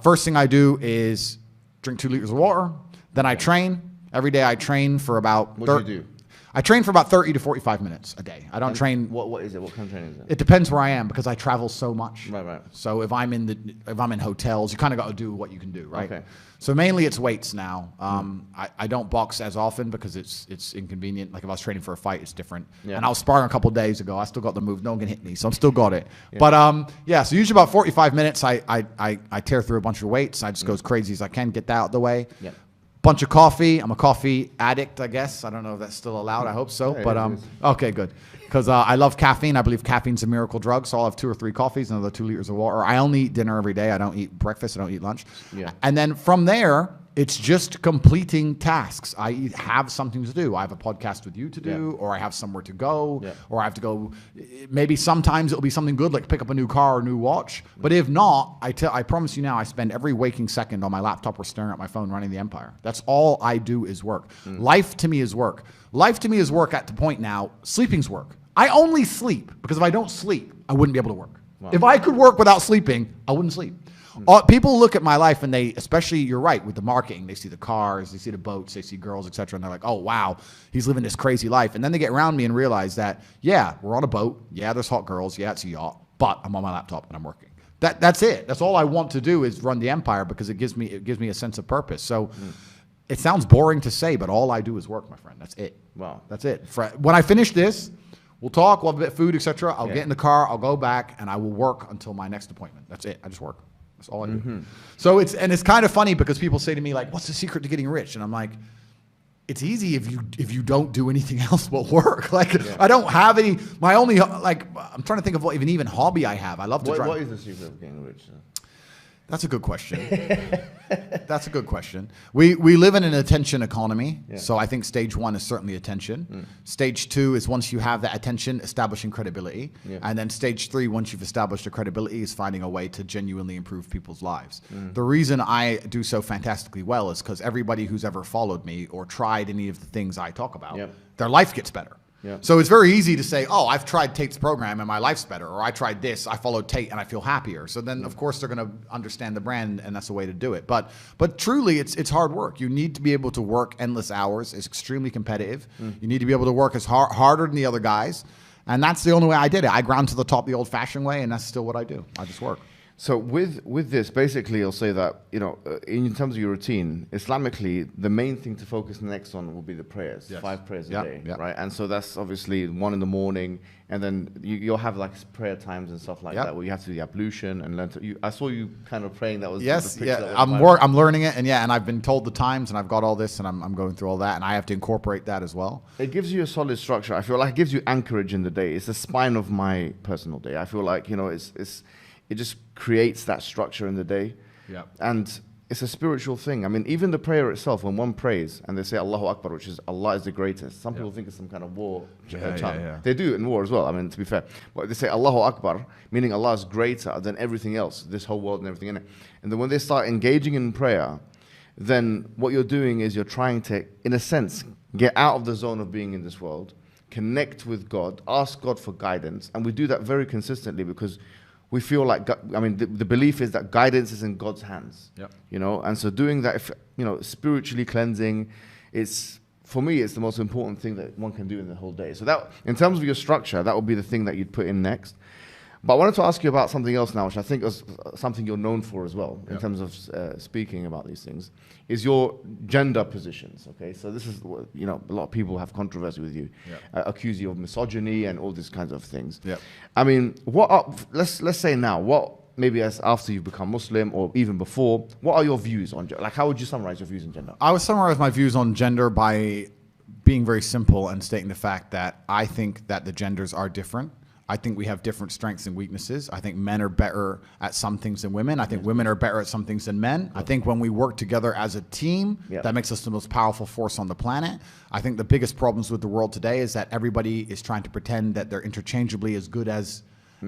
First thing I do is drink 2 liters of water. Then I train. Every day I train for about... What do you do? I train for about 30 to 45 minutes a day. I don't train... What is it? What kind of training is it? It depends where I am because I travel so much. Right. So if I'm in hotels, you kind of got to do what you can do, right? Okay. So mainly it's weights now. I don't box as often because it's inconvenient. Like if I was training for a fight, it's different. Yeah. And I was sparring a couple of days ago. I still got the move. No one can hit me, so I'm still got it. Yeah. But so usually about 45 minutes, I tear through a bunch of weights. I just go as crazy as I can, get that out of the way. Yeah. Bunch of coffee. I'm a coffee addict, I guess. I don't know if that's still allowed. I hope so. Yeah, but okay, good. Because I love caffeine. I believe caffeine's a miracle drug. So I'll have 2 or 3 coffees, another 2 liters of water. I only eat dinner every day. I don't eat breakfast. I don't eat lunch. Yeah. And then from there, it's just completing tasks. I have something to do. I have a podcast with you to do, or I have somewhere to go, or I have to go. Maybe sometimes it'll be something good, like pick up a new car or a new watch. But if not, I promise you now, I spend every waking second on my laptop or staring at my phone running the empire. That's all I do is work. Life to me is work. Life to me is work at the point now, sleeping's work. I only sleep because if I don't sleep, I wouldn't be able to work. Wow. If I could work without sleeping, I wouldn't sleep. People look at my life and they, especially you're right with the marketing, they see the cars, they see the boats, they see girls, etc., and they're like, oh wow, he's living this crazy life. And then they get around me and realize that, yeah, we're on a boat, yeah, there's hot girls, yeah, it's a yacht, but I'm on my laptop and I'm working. That's it. That's all I want to do is run the empire because it gives me a sense of purpose. So it sounds boring to say, but all I do is work, my friend. That's it. Wow. That's it. When I finish this, we'll talk, we'll have a bit of food, etc. I'll get in the car, I'll go back, and I will work until my next appointment. That's it. I just work. That's all I do. So it's kind of funny because people say to me like, "What's the secret to getting rich?" And I'm like, "It's easy if you don't do anything else but work." I don't have any. My only I'm trying to think of what even hobby I have. I love to drive. What is the secret of getting rich? That's a good question. That's a good question. We live in an attention economy, so I think stage 1 is certainly attention. Stage 2 is once you have that attention, establishing credibility. And then stage 3, once you've established the credibility, is finding a way to genuinely improve people's lives. The reason I do so fantastically well is because everybody who's ever followed me or tried any of the things I talk about, their life gets better. So it's very easy to say, oh, I've tried Tate's program and my life's better, or I tried this, I followed Tate and I feel happier. So then, of course, they're going to understand the brand, and that's the way to do it. But truly, it's hard work. You need to be able to work endless hours. It's extremely competitive. You need to be able to work as harder than the other guys, and that's the only way I did it. I ground to the top the old-fashioned way, and that's still what I do. I just work. So with this, basically, I'll say that, in terms of your routine, Islamically, the main thing to focus next on will be the prayers, 5 prayers a day, right? And so that's obviously 1 in the morning, and then you'll have like prayer times and stuff like that, where you have to do the ablution and learn to. I saw you kind of praying. That was I'm learning it, and I've been told the times, and I've got all this, and I'm going through all that, and I have to incorporate that as well. It gives you a solid structure. I feel like it gives you anchorage in the day. It's the spine of my personal day. I feel like it just creates that structure in the day. And it's a spiritual thing. I mean, even the prayer itself, when one prays and they say Allahu Akbar, which is Allah is the greatest, some people think it's some kind of war chant. They do it in war as well, I mean, to be fair. But they say Allahu Akbar, meaning Allah is greater than everything else, this whole world and everything in it. And then when they start engaging in prayer, then what you're doing is you're trying to, in a sense, get out of the zone of being in this world, connect with God, ask God for guidance. And we do that very consistently because we feel like, the belief is that guidance is in God's hands, and so doing that, spiritually cleansing, for me, it's the most important thing that one can do in the whole day. So that, in terms of your structure, that would be the thing that you'd put in next. But I wanted to ask you about something else now, which I think is something you're known for as well, in terms of speaking about these things, is your gender positions, okay? So this is, a lot of people have controversy with you, accuse you of misogyny and all these kinds of things. I mean, let's say now, maybe as after you've become Muslim or even before, what are your views on gender? Like, how would you summarize your views on gender? I would summarize my views on gender by being very simple and stating the fact that I think that the genders are different. I think we have different strengths and weaknesses. I think men are better at some things than women. I think women are better at some things than men. I think when we work together as a team, that makes us the most powerful force on the planet. I think the biggest problems with the world today is that everybody is trying to pretend that they're interchangeably as good as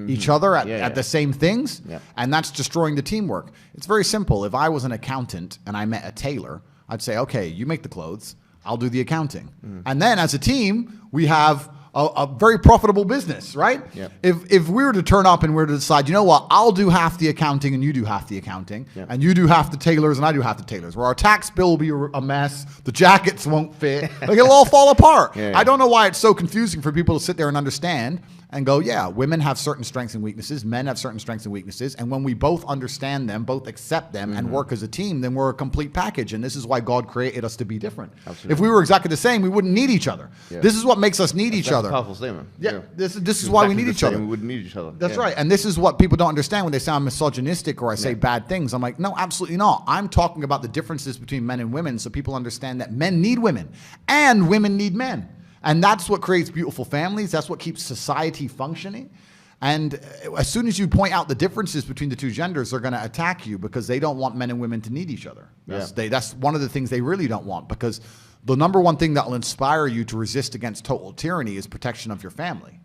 each other at the same things, and that's destroying the teamwork. It's very simple. If I was an accountant and I met a tailor, I'd say, okay, you make the clothes, I'll do the accounting. And then as a team, we have a very profitable business, right? If we were to turn up and we were to decide, you know what, I'll do half the accounting and you do half the accounting, and you do half the tailors and I do half the tailors, where our tax bill will be a mess, the jackets won't fit, like it'll all fall apart. I don't know why it's so confusing for people to sit there and understand and go, yeah, women have certain strengths and weaknesses, men have certain strengths and weaknesses, and when we both understand them, both accept them, and work as a team, then we're a complete package, and this is why God created us to be different. If we were exactly the same, we wouldn't need each other. This is what makes us need each other. That's a powerful statement. This is why we need each other. We wouldn't need each other. That's right, and this is what people don't understand when they sound misogynistic or I say bad things. I'm like, no, absolutely not. I'm talking about the differences between men and women so people understand that men need women, and women need men. And that's what creates beautiful families. That's what keeps society functioning. And as soon as you point out the differences between the two genders, they're going to attack you because they don't want men and women to need each other. That's one of the things they really don't want, because the number one thing that will inspire you to resist against total tyranny is protection of your family.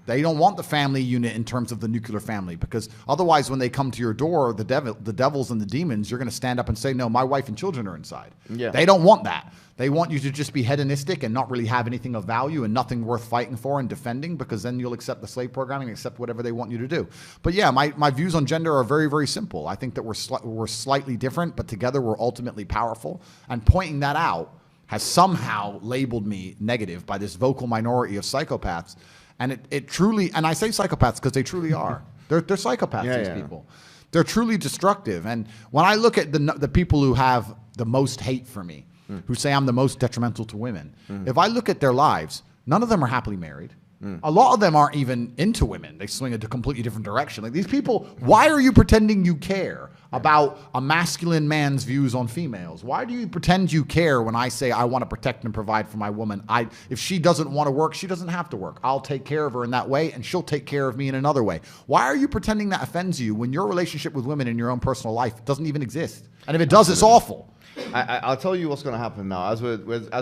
They don't want the family unit in terms of the nuclear family, because otherwise when they come to your door, the devils and the demons, you're going to stand up and say, no, my wife and children are inside. They don't want that. They want you to just be hedonistic and not really have anything of value and nothing worth fighting for and defending, because then you'll accept the slave programming, accept whatever they want you to do. But yeah, my views on gender are very, very simple. I think that we're slightly different, but together we're ultimately powerful. And pointing that out has somehow labeled me negative by this vocal minority of psychopaths. And it truly, and I say psychopaths because they truly are. They're psychopaths, these people. They're truly destructive. And when I look at the people who have the most hate for me, who say I'm the most detrimental to women, if I look at their lives, none of them are happily married. A lot of them aren't even into women. They swing a completely different direction. Like, these people, why are you pretending you care about a masculine man's views on females? Why do you pretend you care when I say I want to protect and provide for my woman? If she doesn't want to work, she doesn't have to work. I'll take care of her in that way, and she'll take care of me in another way. Why are you pretending that offends you when your relationship with women in your own personal life doesn't even exist? And if it does, it's awful. I'll tell you what's going to happen now. As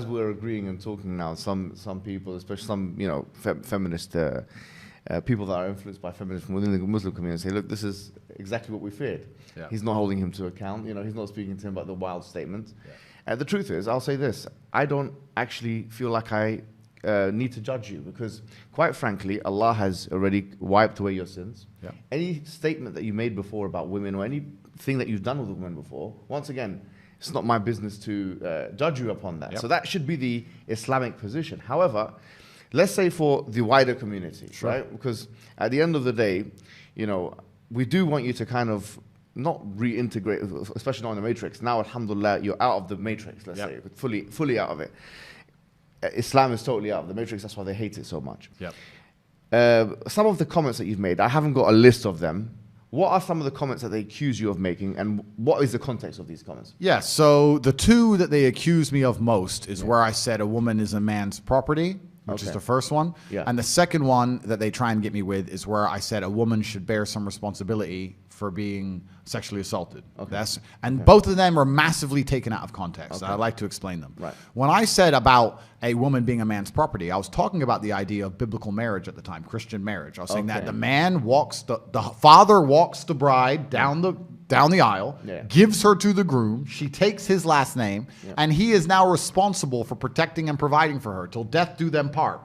we're agreeing and talking now, some people, especially some feminist people that are influenced by feminism within the Muslim community, say, look, this is exactly what we feared. He's not holding him to account. He's not speaking to him about the wild statements. The truth is, I'll say this: I don't actually feel like I need to judge you, because, quite frankly, Allah has already wiped away your sins. Any statement that you made before about women, or anything that you've done with women before, once again, it's not my business to judge you upon that. So that should be the Islamic position. However, let's say for the wider community, right? Because at the end of the day, we do want you to kind of not reintegrate, especially not in the matrix. Now, alhamdulillah, you're out of the matrix, let's say, fully out of it. Islam is totally out of the matrix. That's why they hate it so much. Some of the comments that you've made, I haven't got a list of them. What are some of the comments that they accuse you of making, and what is the context of these comments? So the two that they accuse me of most is where I said a woman is a man's property, which is the first one. And the second one that they try and get me with is where I said a woman should bear some responsibility for being sexually assaulted. Both of them are massively taken out of context. I'd like to explain them. When I said about a woman being a man's property, I was talking about the idea of biblical marriage at the time, Christian marriage. I was saying that the man walks, the father walks the bride down the aisle, gives her to the groom, she takes his last name, and he is now responsible for protecting and providing for her till death do them part.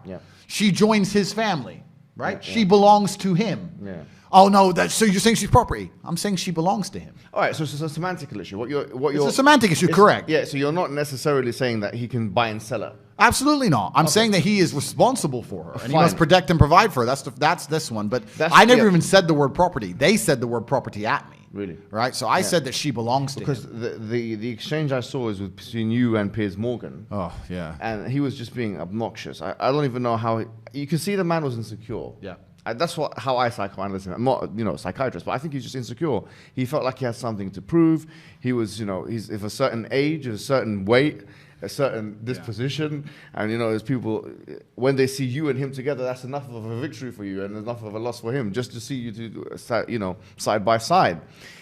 She joins his family, right? She belongs to him. Oh no! So you're saying she's property? I'm saying she belongs to him. All right. So it's a semantic issue. It's a semantic issue, correct? So you're not necessarily saying that he can buy and sell her. Absolutely not. I'm saying that he is responsible for her, and he must protect and provide for her. That's this one. But I never even said the word property. They said the word property at me. Really? Right. So I said that she belongs to him. Because the exchange I saw was between you and Piers Morgan. And he was just being obnoxious. I don't even know how. You can see the man was insecure. That's how I psychoanalyze him. I'm not, a psychiatrist, but I think he's just insecure. He felt like he had something to prove. He was, he's of a certain age, a certain weight, a certain disposition, and there's people, when they see you and him together, that's enough of a victory for you and enough of a loss for him, just to see you two, side by side.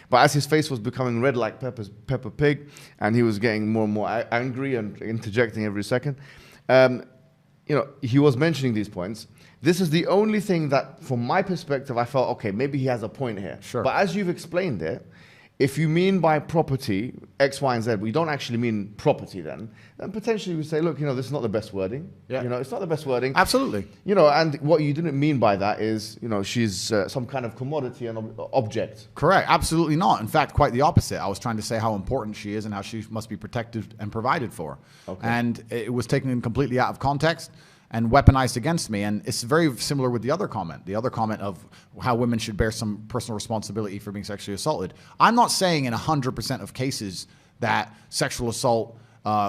But as his face was becoming red like Peppa Pig, and he was getting more and more angry and interjecting every second, he was mentioning these points. This is the only thing that, from my perspective, I felt, okay, maybe he has a point here. Sure. But as you've explained it, if you mean by property X, Y, and Z, we don't actually mean property then potentially we say, look, this is not the best wording. Yeah. It's not the best wording. Absolutely. And what you didn't mean by that is, she's some kind of commodity and object. Correct. Absolutely not. In fact, quite the opposite. I was trying to say how important she is and how she must be protected and provided for. Okay. And it was taken completely out of context and weaponized against me. And it's very similar with the other comment of how women should bear some personal responsibility for being sexually assaulted. I'm not saying in 100% of cases that sexual assault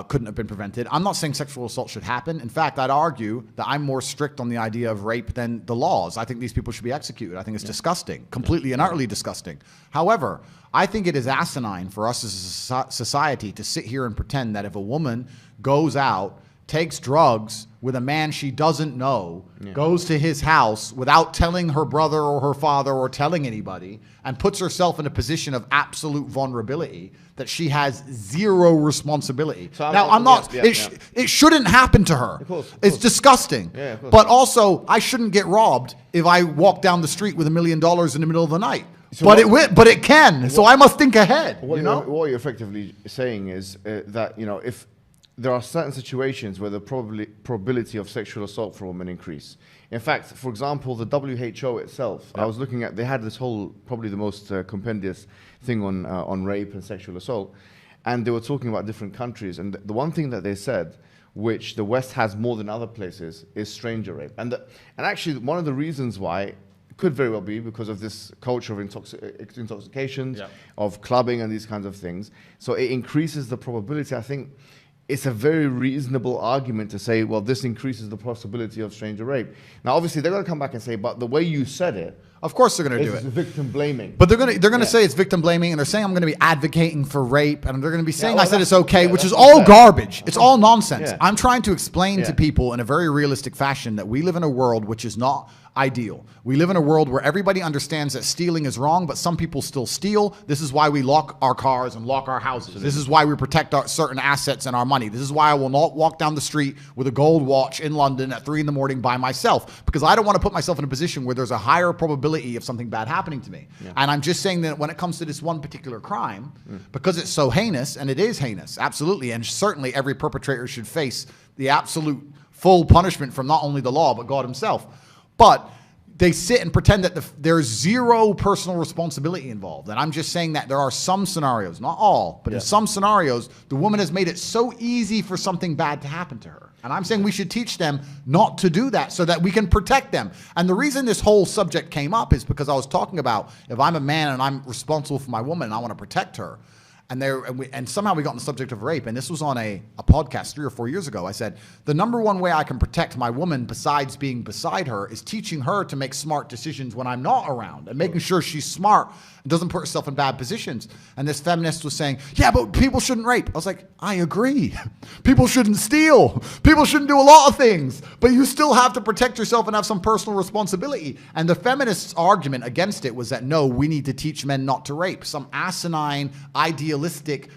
couldn't have been prevented. I'm not saying sexual assault should happen. In fact, I'd argue that I'm more strict on the idea of rape than the laws. I think these people should be executed. I think it's disgusting, completely and utterly disgusting. However, I think it is asinine for us as a society to sit here and pretend that if a woman goes out, takes drugs with a man she doesn't know, goes to his house without telling her brother or her father or telling anybody, and puts herself in a position of absolute vulnerability, that she has zero responsibility. So I'm not, it shouldn't happen to her. Of course. It's disgusting. Yeah, of course. But also, I shouldn't get robbed if I walk down the street with $1 million in the middle of the night. So but it can. So I must think ahead. What you're effectively saying is that, if there are certain situations where the probability of sexual assault for women increase. In fact, for example, the WHO itself, I was looking at, they had this whole, probably the most compendious thing on rape and sexual assault, and they were talking about different countries, and the one thing that they said, which the West has more than other places, is stranger rape. And actually, one of the reasons why could very well be because of this culture of intoxications, of clubbing and these kinds of things. So it increases the probability, I think. It's a very reasonable argument to say, well, this increases the possibility of stranger rape. Now, obviously, they're going to come back and say, but the way you said it, of course they're going to do it. It's victim blaming. But they're going to say it's victim blaming, and they're saying I'm going to be advocating for rape, and they're going to be saying I said it's okay, which is all garbage. It's all nonsense. Yeah. I'm trying to explain to people in a very realistic fashion that we live in a world which is not ideal. We live in a world where everybody understands that stealing is wrong, but some people still steal. This is why we lock our cars and lock our houses. This is why we protect our certain assets and our money. This is why I will not walk down the street with a gold watch in London at 3 a.m. by myself, because I don't want to put myself in a position where there's a higher probability of something bad happening to me. And I'm just saying that when it comes to this one particular crime, because it's so heinous, and it is heinous, absolutely, and certainly every perpetrator should face the absolute full punishment from not only the law, but God himself. But they sit and pretend that there's zero personal responsibility involved. And I'm just saying that there are some scenarios, not all, but in some scenarios, the woman has made it so easy for something bad to happen to her. And I'm saying we should teach them not to do that so that we can protect them. And the reason this whole subject came up is because I was talking about if I'm a man and I'm responsible for my woman and I want to protect her, and somehow we got on the subject of rape, and this was on a podcast 3 or 4 years ago. I said, the number one way I can protect my woman besides being beside her is teaching her to make smart decisions when I'm not around and making sure she's smart and doesn't put herself in bad positions. And this feminist was saying, yeah, but people shouldn't rape. I was like, I agree. People shouldn't steal. People shouldn't do a lot of things, but you still have to protect yourself and have some personal responsibility. And the feminist's argument against it was that, no, we need to teach men not to rape. Some asinine, idealistic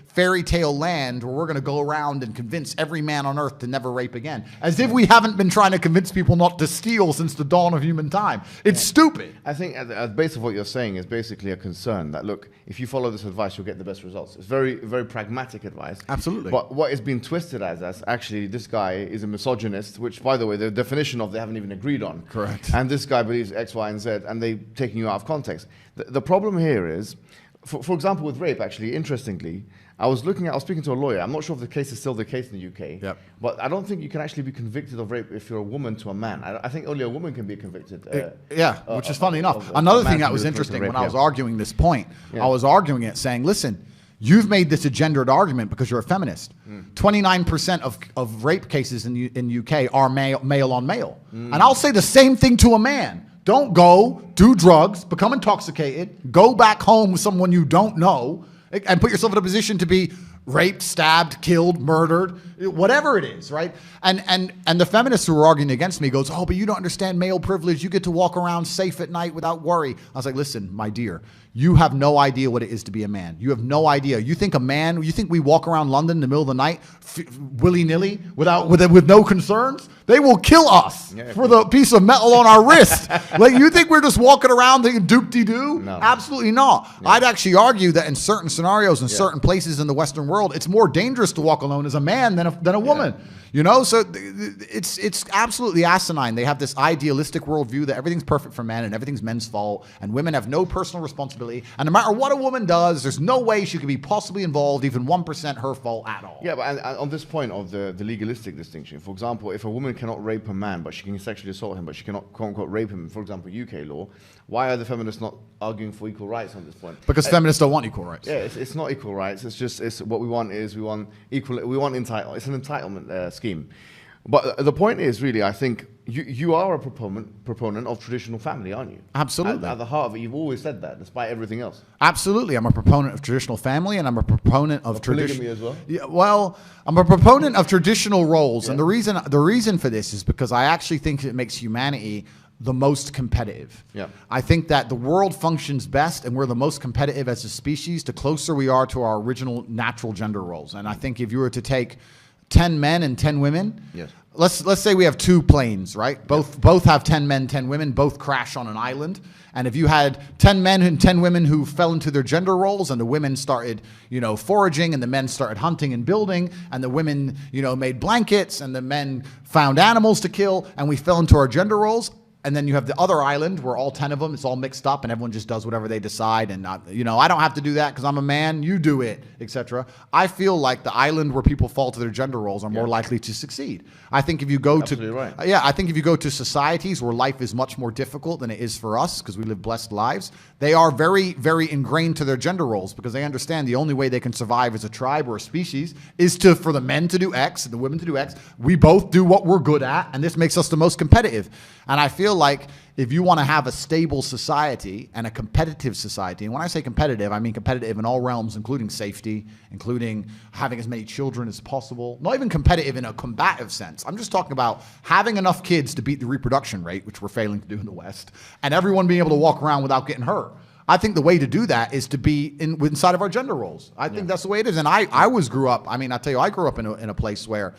fairy tale land where we're going to go around and convince every man on earth to never rape again. As if we haven't been trying to convince people not to steal since the dawn of human time. It's stupid. I think at the base of what you're saying is basically a concern that, look, if you follow this advice, you'll get the best results. It's very, very pragmatic advice. Absolutely. But what is being twisted as actually this guy is a misogynist, which, by the way, the definition of they haven't even agreed on. Correct. And this guy believes X, Y, and Z, and they're taking you out of context. The problem here is, for example, with rape, actually, interestingly, I was speaking to a lawyer. I'm not sure if the case is still the case in the UK, but I don't think you can actually be convicted of rape if you're a woman to a man. I think only a woman can be convicted. Which is funny enough. Another thing that was interesting when I was arguing this point, I was arguing it saying, listen, you've made this a gendered argument because you're a feminist. 29% of rape cases in the UK are male on male. And I'll say the same thing to a man. Don't go, do drugs, become intoxicated, go back home with someone you don't know, and put yourself in a position to be raped, stabbed, killed, murdered, whatever it is, right? And the feminists who were arguing against me goes, oh, but you don't understand male privilege. You get to walk around safe at night without worry. I was like, listen, my dear, you have no idea what it is to be a man. You have no idea. You think we walk around London in the middle of the night willy-nilly with no concerns? They will kill us for the piece of metal on our wrist. Like, you think we're just walking around thinking doop-de-doo? No. Absolutely not. Yeah. I'd actually argue that in certain scenarios, in certain places in the Western world, it's more dangerous to walk alone as a man than a woman. You know, so it's absolutely asinine. They have this idealistic worldview that everything's perfect for men and everything's men's fault, and women have no personal responsibility. And no matter what a woman does, there's no way she could be possibly involved, even 1% her fault at all. Yeah, but on this point of the legalistic distinction, for example, if a woman cannot rape a man, but she can sexually assault him, but she cannot, quote unquote, rape him, for example, UK law, why are the feminists not arguing for equal rights on this point? Because feminists don't want equal rights. Yeah, it's not equal rights. It's what we want is we want equal. It's an entitlement scheme. But the point is, really, I think you are a proponent of traditional family, aren't you? Absolutely. At the heart of it, you've always said that, despite everything else. Absolutely. I'm a proponent of traditional family, and I'm a proponent of polygamy as well? Yeah, well, I'm a proponent of traditional roles. Yeah. And the reason for this is because I actually think it makes humanity the most competitive. Yeah. I think that the world functions best and we're the most competitive as a species the closer we are to our original natural gender roles. And I think if you were to take 10 men and 10 women, yes. Let's say we have two planes, right? Both have 10 men, 10 women, both crash on an island. And if you had 10 men and 10 women who fell into their gender roles, and the women started, foraging, and the men started hunting and building, and the women, made blankets, and the men found animals to kill, and we fell into our gender roles. And then you have the other island where all 10 of them, it's all mixed up and everyone just does whatever they decide. And, I don't have to do that because I'm a man, you do it, etc. I feel like the island where people fall to their gender roles are more likely to succeed. I think if you go I think if you go to societies where life is much more difficult than it is for us because we live blessed lives, they are very, very ingrained to their gender roles because they understand the only way they can survive as a tribe or a species is for the men to do X and the women to do X. We both do what we're good at, and this makes us the most competitive. And I feel like if you want to have a stable society and a competitive society, and when I say competitive, I mean competitive in all realms, including safety, including having as many children as possible, not even competitive in a combative sense. I'm just talking about having enough kids to beat the reproduction rate, which we're failing to do in the West, and everyone being able to walk around without getting hurt. I think the way to do that is to be inside of our gender roles. I think that's the way it is. And I grew up in a place where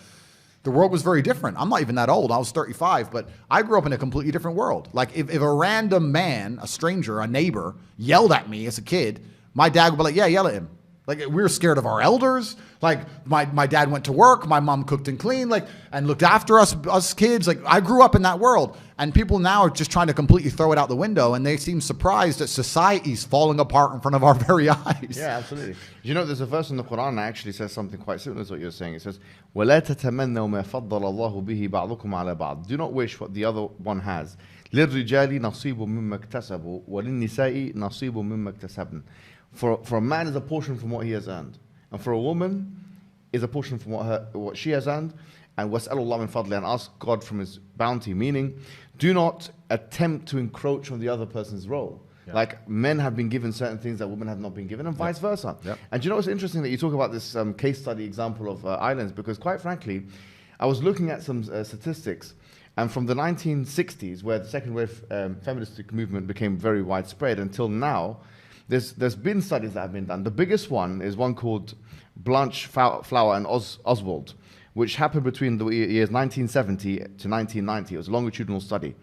the world was very different. I'm not even that old. I was 35, but I grew up in a completely different world. Like if a random man, a stranger, a neighbor, yelled at me as a kid, my dad would be like, yeah, yell at him. Like we were scared of our elders. Like my dad went to work, my mom cooked and cleaned, and looked after us kids. Like I grew up in that world. And people now are just trying to completely throw it out the window, and they seem surprised that society's falling apart in front of our very eyes. Yeah, absolutely. There's a verse in the Quran that actually says something quite similar to what you're saying. It says, وَلَا تَتَمَنَّوْا مَا فَضَّلَ اللَّهُ بِهِ بَعْضُكُمْ عَلَى بَعْضٍ. Do not wish what the other one has. لِلرِّجَالِ نَصِيبٌ مِمَّا اكْتَسَبُوا وَلِلنِّسَاءِ نَصِيبٌ مِمَّا اكْتَسَبْنَ. For a man is a portion from what he has earned, and for a woman is a portion from what she has earned. And وَاسْأَلُوا اللَّهَ مِنْ فَضْلِهِ, and ask God from His bounty, meaning do not attempt to encroach on the other person's role. Yeah. Like men have been given certain things that women have not been given, and vice versa. Yep. And it's interesting that you talk about this case study example of islands, because quite frankly, I was looking at some statistics, and from the 1960s, where the second wave feministic movement became very widespread, until now, there's been studies that have been done. The biggest one is one called Blanche Flower and Oswald, which happened between the years 1970 to 1990. It was a longitudinal study.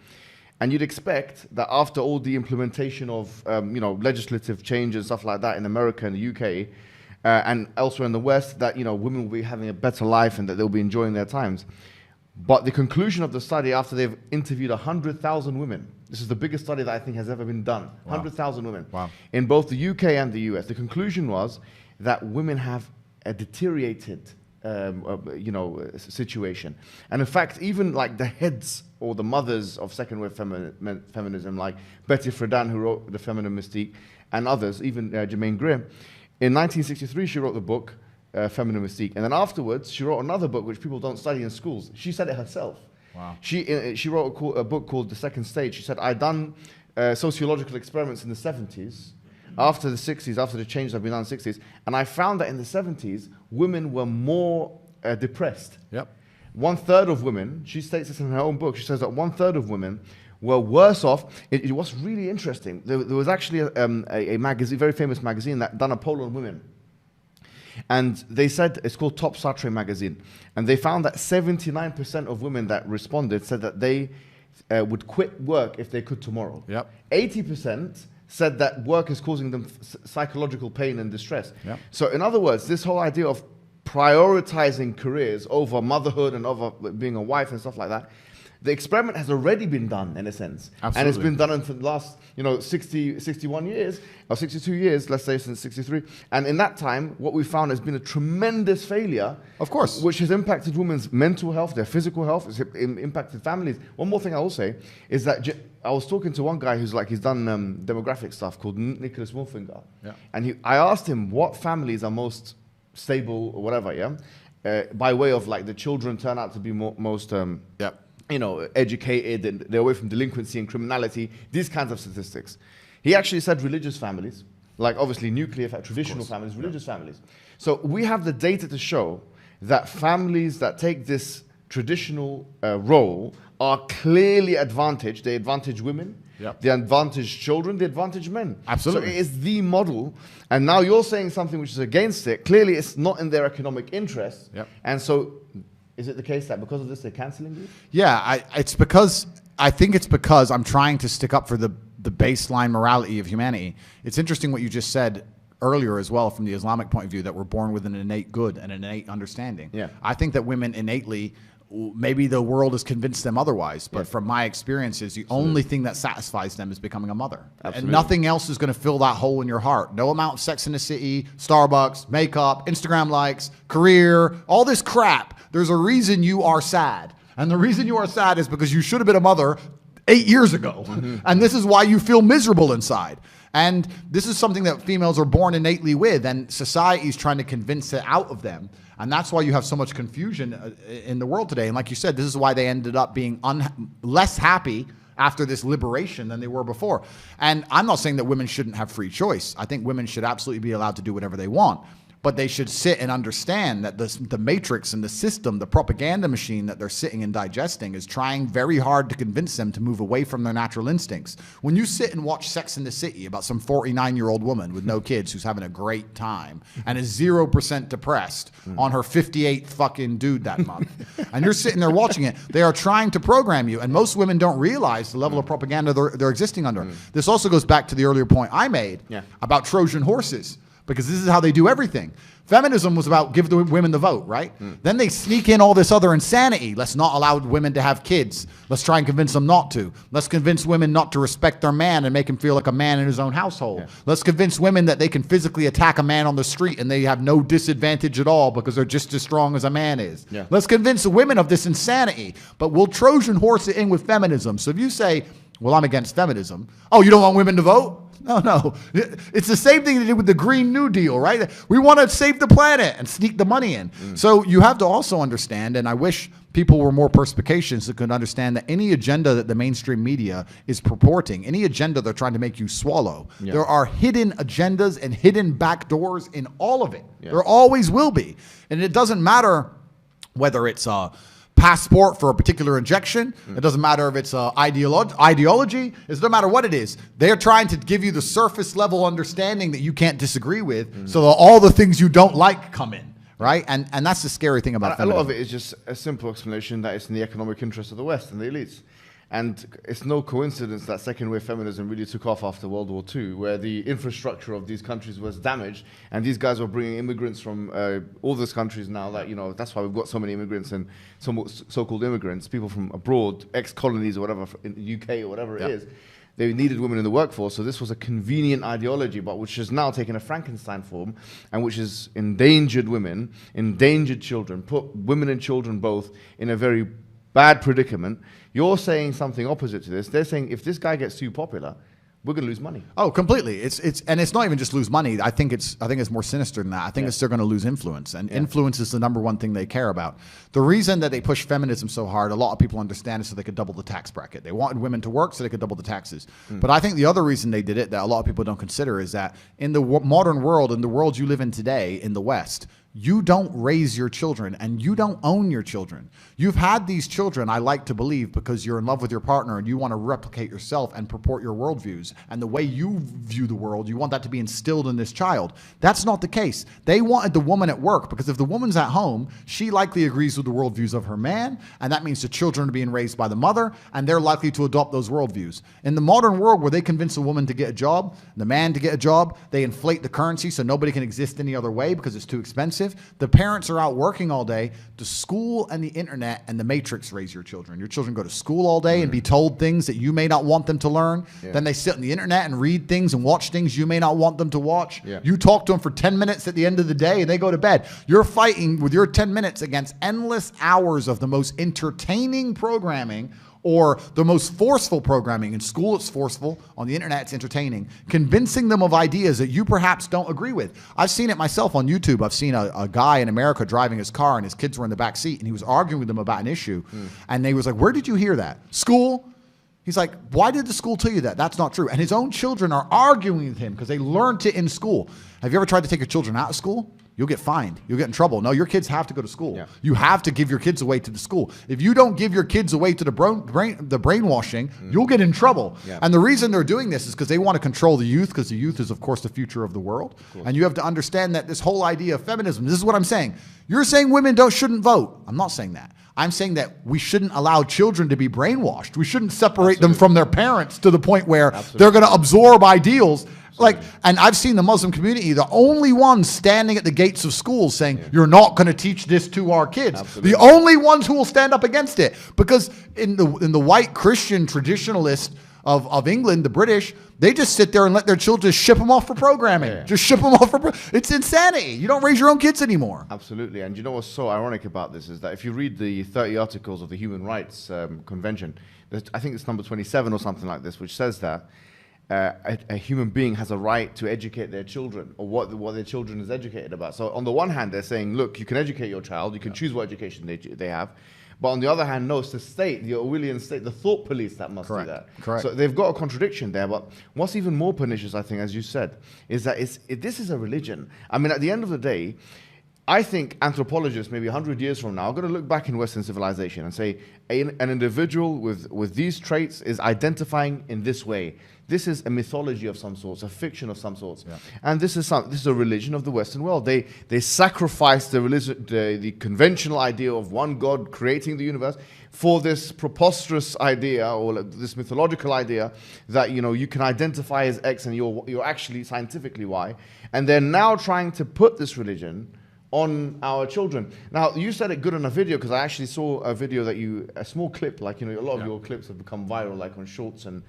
And you'd expect that after all the implementation of legislative change and stuff like that in America and the UK and elsewhere in the West, that women will be having a better life and that they'll be enjoying their times. But the conclusion of the study, after they've interviewed 100,000 women, this is the biggest study that I think has ever been done, 100,000 women, in both the UK and the US. The conclusion was that women have a deteriorated situation. And in fact, even like the heads or the mothers of second wave feminism, like Betty Friedan, who wrote The Feminine Mystique, and others, even Germaine Greer, in 1963 she wrote the book Feminine Mystique, and then afterwards she wrote another book which people don't study in schools. She said it herself. Wow. She wrote a book called The Second Stage. She said, I'd done sociological experiments in the 70s after the 60s, after the changes that have been done in the 60s. And I found that in the 70s, women were more depressed. Yep. 1/3 of women, she states this in her own book, she says that 1/3 of women were worse off. It was really interesting. There was actually a magazine, very famous magazine, that done a poll on women. And they said, it's called Top Satre magazine. And they found that 79% of women that responded said that they would quit work if they could tomorrow. Yep. 80% said that work is causing them psychological pain and distress. Yep. So in other words, this whole idea of prioritizing careers over motherhood and over being a wife and stuff like that, the experiment has already been done in a sense. Absolutely. And it's been done in the last 61 years, or 62 years, let's say, since 63. And in that time, what we found has been a tremendous failure. Of course. Which has impacted women's mental health, their physical health, it's impacted families. One more thing I will say is that I was talking to one guy who's he's done demographic stuff called Nicholas Wolfinger. Yeah. And I asked him what families are most stable or whatever, by way of the children turn out to be most educated and they're away from delinquency and criminality, these kinds of statistics. He actually said religious families, obviously nuclear, traditional families, religious families. So we have the data to show that families that take this traditional role are clearly advantaged. They advantage women, they advantage children, they advantage men. Absolutely. So it is the model. And now you're saying something which is against it. Clearly it's not in their economic interest. Yep. And so is it the case that because of this they're cancelling you? Yeah, I think it's because I'm trying to stick up for the baseline morality of humanity. It's interesting what you just said earlier as well from the Islamic point of view, that we're born with an innate good and an innate understanding. Yeah. I think that women innately, maybe the world has convinced them otherwise, but from my experiences, the only thing that satisfies them is becoming a mother. Absolutely. And nothing else is going to fill that hole in your heart. No amount of Sex in the City, Starbucks, makeup, Instagram likes, career, all this crap. There's a reason you are sad. And the reason you are sad is because you should have been a mother 8 years ago. And this is why you feel miserable inside. And this is something that females are born innately with, and society is trying to convince it out of them. And that's why you have so much confusion in the world today. And like you said, this is why they ended up being less happy after this liberation than they were before. And I'm not saying that women shouldn't have free choice. I think women should absolutely be allowed to do whatever they want. But they should sit and understand that the matrix and the system, the propaganda machine that they're sitting and digesting is trying very hard to convince them to move away from their natural instincts. When you sit and watch Sex in the City about some 49-year-old woman with no kids who's having a great time and is 0% depressed on her 58th fucking dude that month, and you're sitting there watching it, they are trying to program you. And most women don't realize the level of propaganda they're existing under. This also goes back to the earlier point I made about Trojan horses, because this is how they do everything. Feminism was about give the women the vote, right? Then they sneak in all this other insanity. Let's not allow women to have kids. Let's try and convince them not to. Let's convince women not to respect their man and make him feel like a man in his own household. Let's convince women that they can physically attack a man on the street and they have no disadvantage at all because they're just as strong as a man is. Let's convince the women of this insanity, but we'll Trojan horse it in with feminism. So if you say, well, I'm against feminism. Oh, you don't want women to vote? No. It's the same thing they did with the Green New Deal, right? We want to save the planet and sneak the money in. So you have to also understand, and I wish people were more perspicacious that could understand that any agenda that the mainstream media is purporting, any agenda they're trying to make you swallow, there are hidden agendas and hidden back doors in all of it. There always will be. And it doesn't matter whether it's a passport for a particular injection. It doesn't matter if it's ideology. It doesn't matter what it is. They're trying to give you the surface level understanding that you can't disagree with, so that all the things you don't like come in, right? And that's the scary thing about feminism. A lot of it is just a simple explanation that it's in the economic interest of the West and the elites. And it's no coincidence that second wave feminism really took off after World War II, where the infrastructure of these countries was damaged, and these guys were bringing immigrants from all those countries now. That that's why we've got so many immigrants and so-called immigrants, people from abroad, ex-colonies or whatever, in the UK or whatever it is. They needed women in the workforce, so this was a convenient ideology, but which has now taken a Frankenstein form, and which has endangered women, endangered children, put women and children both in a very bad predicament. You're saying something opposite to this. They're saying if this guy gets too popular, we're going to lose money. Oh, completely. And it's not even just lose money. I think it's more sinister than that. I think it's they're going to lose influence, and influence is the number one thing they care about. The reason that they push feminism so hard, a lot of people understand, is so they could double the tax bracket. They wanted women to work so they could double the taxes. But I think the other reason they did it that a lot of people don't consider is that in the modern world, in the world you live in today, in the West, you don't raise your children and you don't own your children. You've had these children, I like to believe, because you're in love with your partner and you want to replicate yourself and purport your worldviews. And the way you view the world, you want that to be instilled in this child. That's not the case. They wanted the woman at work, because if the woman's at home, she likely agrees with the worldviews of her man. And that means the children are being raised by the mother, and they're likely to adopt those worldviews. In the modern world, where they convince a woman to get a job, the man to get a job, they inflate the currency so nobody can exist any other way because it's too expensive. The parents are out working all day. The school and the internet and the matrix raise your children. Your children go to school all day and be told things that you may not want them to learn. Then they sit on the internet and read things and watch things you may not want them to watch. You talk to them for 10 minutes at the end of the day and they go to bed. You're fighting with your 10 minutes against endless hours of the most entertaining programming, or the most forceful programming. In school, it's forceful. On the internet, it's entertaining. Convincing them of ideas that you perhaps don't agree with. I've seen it myself on YouTube. I've seen a guy in America driving his car and his kids were in the back seat and he was arguing with them about an issue. And they was like, where did you hear that? School? He's like, why did the school tell you that? That's not true. And his own children are arguing with him because they learned it in school. Have you ever tried to take your children out of school? You'll get fined. You'll get in trouble. No, your kids have to go to school. You have to give your kids away to the school. If you don't give your kids away to the brainwashing, you'll get in trouble. And the reason they're doing this is because they want to control the youth, because the youth is, of course, the future of the world. And you have to understand that this whole idea of feminism, this is what I'm saying. You're saying women shouldn't vote. I'm not saying that. I'm saying that we shouldn't allow children to be brainwashed. We shouldn't separate them from their parents to the point where they're going to absorb ideals. And I've seen the Muslim community, the only ones standing at the gates of schools saying, you're not going to teach this to our kids. The only ones who will stand up against it. Because in the white Christian traditionalist of England, the British, they just sit there and let their children ship them off for programming. Just ship them off for it's insanity. You don't raise your own kids anymore. Absolutely. And you know what's so ironic about this is that if you read the 30 articles of the Human Rights Convention, I think it's number 27 or something like this, which says that a human being has a right to educate their children, or what their children is educated about. So on the one hand, they're saying, look, you can educate your child, you can choose what education they have. But on the other hand, no, it's the state, the Orwellian state, the thought police that must do that. So they've got a contradiction there. But what's even more pernicious, I think, as you said, is that this is a religion. I mean, at the end of the day, I think anthropologists, maybe 100 years from now, are going to look back in Western civilization and say an individual with these traits is identifying in this way. This is a mythology of some sorts, a fiction of some sorts. And this is a religion of the Western world. They sacrifice the conventional idea of one God creating the universe for this preposterous idea, or this mythological idea that you can identify as X and you're actually scientifically Y. And they're now trying to put this religion on our children. Now, you said it good in a video, because I actually saw a video that a small clip, like, a lot of your clips have become viral, like on Shorts and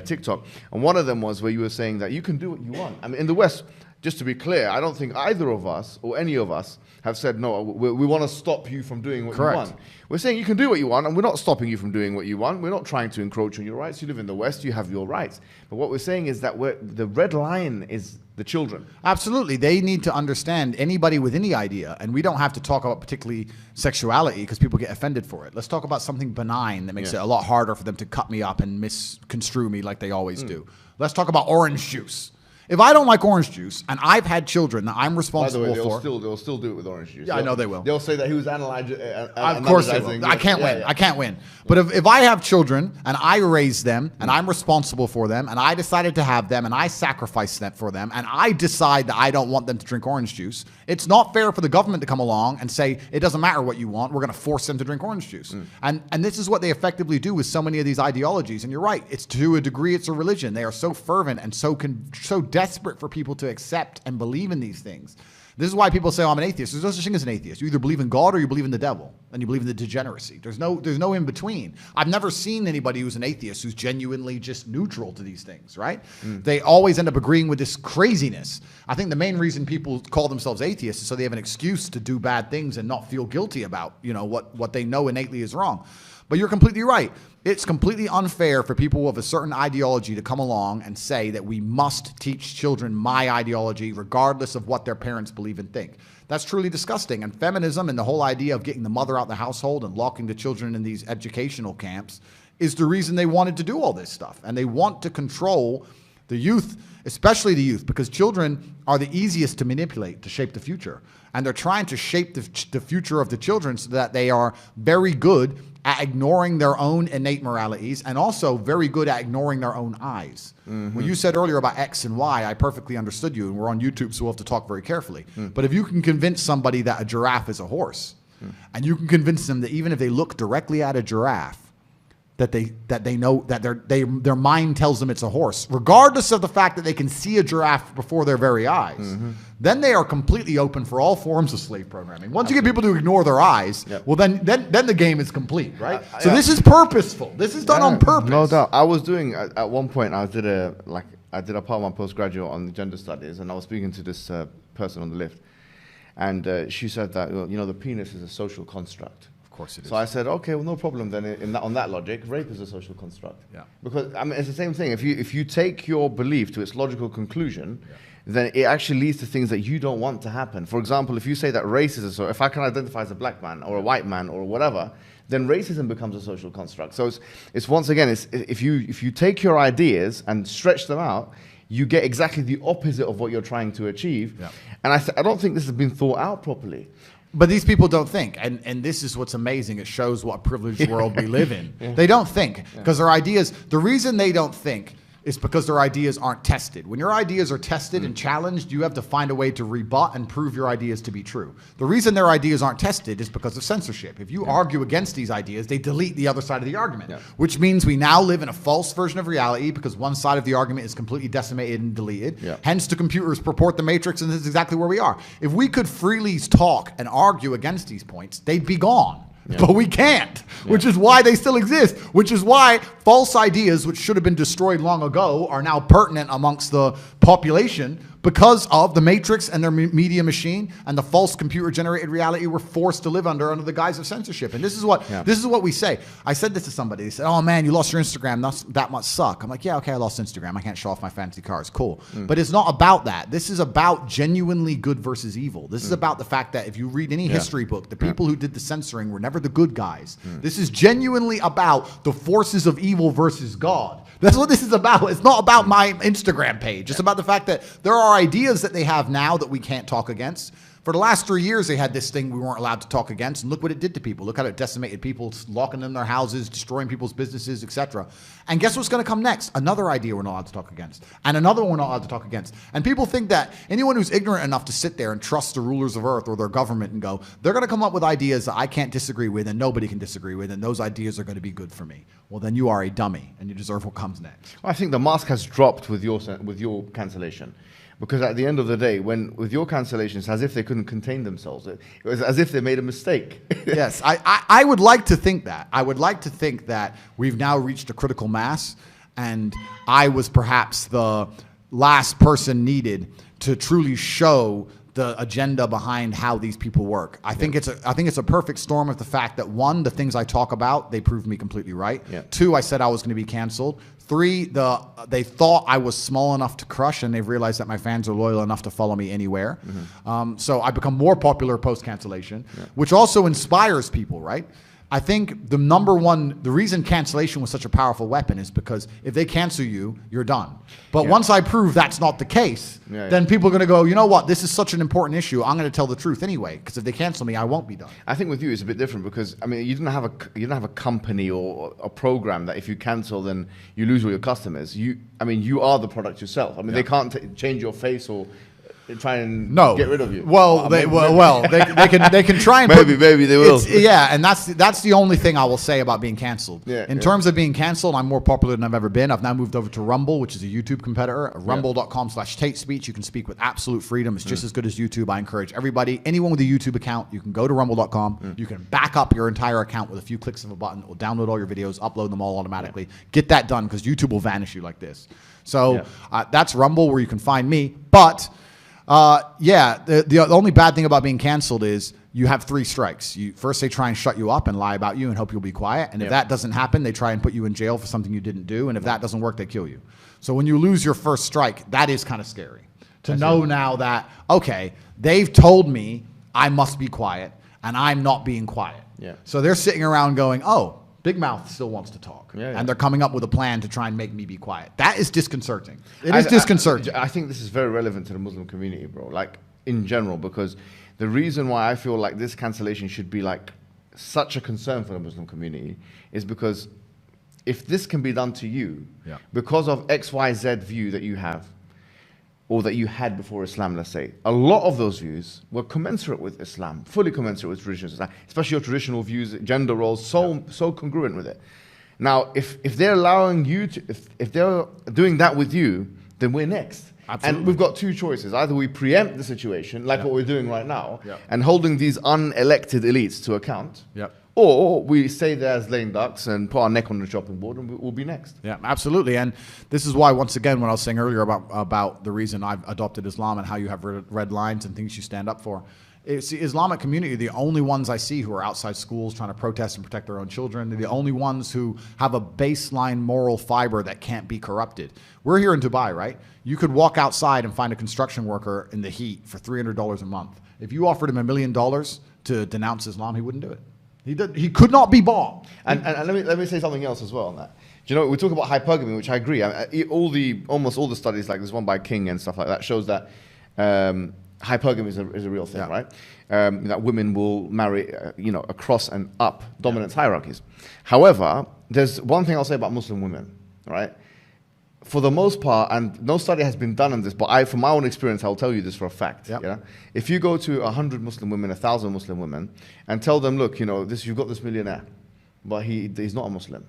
TikTok. And one of them was where you were saying that you can do what you want. I mean, in the West, just to be clear, I don't think either of us or any of us have said, no, we want to stop you from doing what you want. We're saying you can do what you want, and we're not stopping you from doing what you want. We're not trying to encroach on your rights. You live in the West, you have your rights. But what we're saying is that the red line is the children. Absolutely. They need to understand, anybody with any idea, and we don't have to talk about particularly sexuality because people get offended for it. Let's talk about something benign that makes it a lot harder for them to cut me up and misconstrue me like they always do. Let's talk about orange juice. If I don't like orange juice, and I've had children that I'm responsible for... They'll still do it with orange juice. Yeah, I know they will. They'll say that he was analyzing... Of course they will. I can't win. I can't win. But if I have children, and I raise them, and I'm responsible for them, and I decided to have them, and I sacrifice that for them, and I decide that I don't want them to drink orange juice, it's not fair for the government to come along and say, it doesn't matter what you want, we're going to force them to drink orange juice. And this is what they effectively do with so many of these ideologies. And you're right. It's to a degree, it's a religion. They are so fervent and so desperate for people to accept and believe in these things. This is why people say, oh, I'm an atheist. There's no such thing as an atheist. You either believe in God or you believe in the devil, and you believe in the degeneracy. There's no in between. I've never seen anybody who's an atheist who's genuinely just neutral to these things, right? They always end up agreeing with this craziness. I think the main reason people call themselves atheists is so they have an excuse to do bad things and not feel guilty about, what they know innately is wrong. But you're completely right. It's completely unfair for people of a certain ideology to come along and say that we must teach children my ideology regardless of what their parents believe and think. That's truly disgusting. And feminism and the whole idea of getting the mother out of the household and locking the children in these educational camps is the reason they wanted to do all this stuff. And they want to control the youth, especially the youth, because children are the easiest to manipulate to shape the future. And they're trying to shape the future of the children so that they are very good at ignoring their own innate moralities and also very good at ignoring their own eyes. When you said earlier about X and Y, I perfectly understood you, and we're on YouTube, so we'll have to talk very carefully. But if you can convince somebody that a giraffe is a horse, and you can convince them that even if they look directly at a giraffe, that they know that their mind tells them it's a horse, regardless of the fact that they can see a giraffe before their very eyes, then they are completely open for all forms of slave programming. Once you get people to ignore their eyes, well, then the game is complete, right? So this is purposeful. This is done on purpose. No doubt. I was doing at one point. I did a part of my postgraduate on gender studies, and I was speaking to this person on the lift, and she said that the penis is a social construct. Of course it is. So I said, okay, well, no problem then. On that logic, rape is a social construct. Yeah. Because I mean, it's the same thing. If you take your belief to its logical conclusion, then it actually leads to things that you don't want to happen. For example, if you say that racism, so if I can identify as a black man or a white man or whatever, then racism becomes a social construct. So it's once again, if you take your ideas and stretch them out, you get exactly the opposite of what you're trying to achieve. Yeah. And I don't think this has been thought out properly. But these people don't think, and this is what's amazing. It shows what privileged world we live in. They don't think because their ideas, the reason they don't think is because their ideas aren't tested. When your ideas are tested and challenged, you have to find a way to rebut and prove your ideas to be true. The reason their ideas aren't tested is because of censorship. If you argue against these ideas, they delete the other side of the argument, which means we now live in a false version of reality because one side of the argument is completely decimated and deleted. Hence, the computers purport the matrix, and this is exactly where we are. If we could freely talk and argue against these points, they'd be gone. But we can't, which is why they still exist, which is why false ideas, which should have been destroyed long ago, are now pertinent amongst the population because of the matrix and their media machine and the false computer-generated reality we're forced to live under the guise of censorship. And this is what we say. I said this to somebody. They said, "Oh man, you lost your Instagram. That must suck." I'm like, "Yeah, okay, I lost Instagram. I can't show off my fancy cars. Cool." But it's not about that. This is about genuinely good versus evil. This is about the fact that if you read any history book, the people who did the censoring were never the good guys. This is genuinely about the forces of evil versus God. That's what this is about. It's not about my Instagram page. It's about the fact that there are ideas that they have now that we can't talk against. For the last 3 years, they had this thing we weren't allowed to talk against, and look what it did to people. Look how it decimated people, locking them in their houses, destroying people's businesses, etc. And guess what's going to come next? Another idea we're not allowed to talk against, and another one we're not allowed to talk against. And people think that anyone who's ignorant enough to sit there and trust the rulers of earth or their government and go, they're going to come up with ideas that I can't disagree with and nobody can disagree with, and those ideas are going to be good for me. Well, then you are a dummy, and you deserve what comes next. I think the mask has dropped with your cancellation. Because at the end of the day, with your cancellations, it's as if they couldn't contain themselves. It was as if they made a mistake. Yes, I would like to think that. I would like to think that we've now reached a critical mass, and I was perhaps the last person needed to truly show the agenda behind how these people work. I think it's a perfect storm of the fact that, one, the things I talk about, they proved me completely right. Two, I said I was going to be canceled. Three, they thought I was small enough to crush, and they've realized that my fans are loyal enough to follow me anywhere. So I become more popular post-cancellation, which also inspires people, right? I think the reason cancellation was such a powerful weapon is because if they cancel you, you're done. But once I prove that's not the case, then people are going to go, you know what, this is such an important issue, I'm going to tell the truth anyway, because if they cancel me, I won't be done. I think with you it's a bit different because, I mean, you didn't have a company or a program that if you cancel, then you lose all your customers. You are the product yourself. I mean, they can't change your face or try and get rid of you. Well, they can try and maybe they will. And that's the only thing I will say about being canceled. In terms of being canceled, I'm more popular than I've ever been. I've now moved over to Rumble, which is a YouTube competitor. Rumble.com/Tate Speech. You can speak with absolute freedom. It's just as good as YouTube. I encourage everybody, anyone with a YouTube account, you can go to Rumble.com. You can back up your entire account with a few clicks of a button. It will download all your videos, upload them all automatically. Get that done because YouTube will vanish you like this. So that's Rumble, where you can find me. But Yeah, the only bad thing about being canceled is you have 3 strikes. First, they try and shut you up and lie about you and hope you'll be quiet. And if that doesn't happen, they try and put you in jail for something you didn't do. And if that doesn't work, they kill you. So when you lose your first strike, that is kind of scary. To know now that, okay, they've told me I must be quiet, and I'm not being quiet. Yeah. So they're sitting around going, oh, Big Mouth still wants to talk. Yeah. And they're coming up with a plan to try and make me be quiet. That is disconcerting. It is disconcerting. I think this is very relevant to the Muslim community, bro. Like, in general, because the reason why I feel like this cancellation should be like such a concern for the Muslim community is because if this can be done to you because of XYZ view that you have, or that you had before Islam, let's say, a lot of those views were commensurate with Islam, fully commensurate with traditional Islam, especially your traditional views, gender roles, so congruent with it. Now, if they're allowing you to, if they're doing that with you, then we're next. Absolutely. And we've got 2 choices. Either we preempt the situation, like what we're doing right now, and holding these unelected elites to account, or we stay there as lame ducks and put our neck on the chopping board and we'll be next. Yeah, absolutely. And this is why, once again, when I was saying earlier about the reason I've adopted Islam and how you have red lines and things you stand up for, it's the Islamic community, the only ones I see who are outside schools trying to protest and protect their own children. They're the only ones who have a baseline moral fiber that can't be corrupted. We're here in Dubai, right? You could walk outside and find a construction worker in the heat for $300 a month. If you offered him $1 million to denounce Islam, he wouldn't do it. He could not be bought. And let me say something else as well on that. Do you know, we talk about hypergamy, which I agree. Almost all the studies, like this one by King and stuff like that, shows that hypergamy is a real thing, right? That women will marry, across and up dominance hierarchies. However, there's one thing I'll say about Muslim women, right? For the most part, and no study has been done on this, but from my own experience, I'll tell you this for a fact. Yeah? If you go to 100 Muslim women, 1,000 Muslim women, and tell them, look, you've got this millionaire, but he's not a Muslim.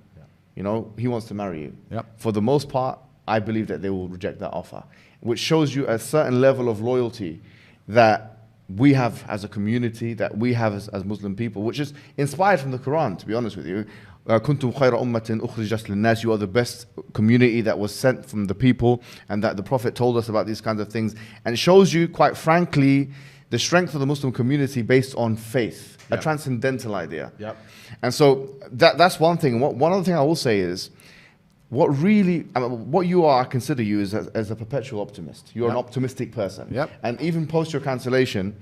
He wants to marry you. For the most part, I believe that they will reject that offer, which shows you a certain level of loyalty that we have as a community, that we have as Muslim people, which is inspired from the Quran, to be honest with you. كنتم خير أمة أخرجت للناس. You are the best community that was sent from the people, and that the Prophet told us about these kinds of things. And it shows you, quite frankly, the strength of the Muslim community based on faith, a transcendental idea. And so that's one thing. One other thing I will say is, what you are, I consider you as a perpetual optimist. You're an optimistic person. And even post your cancellation,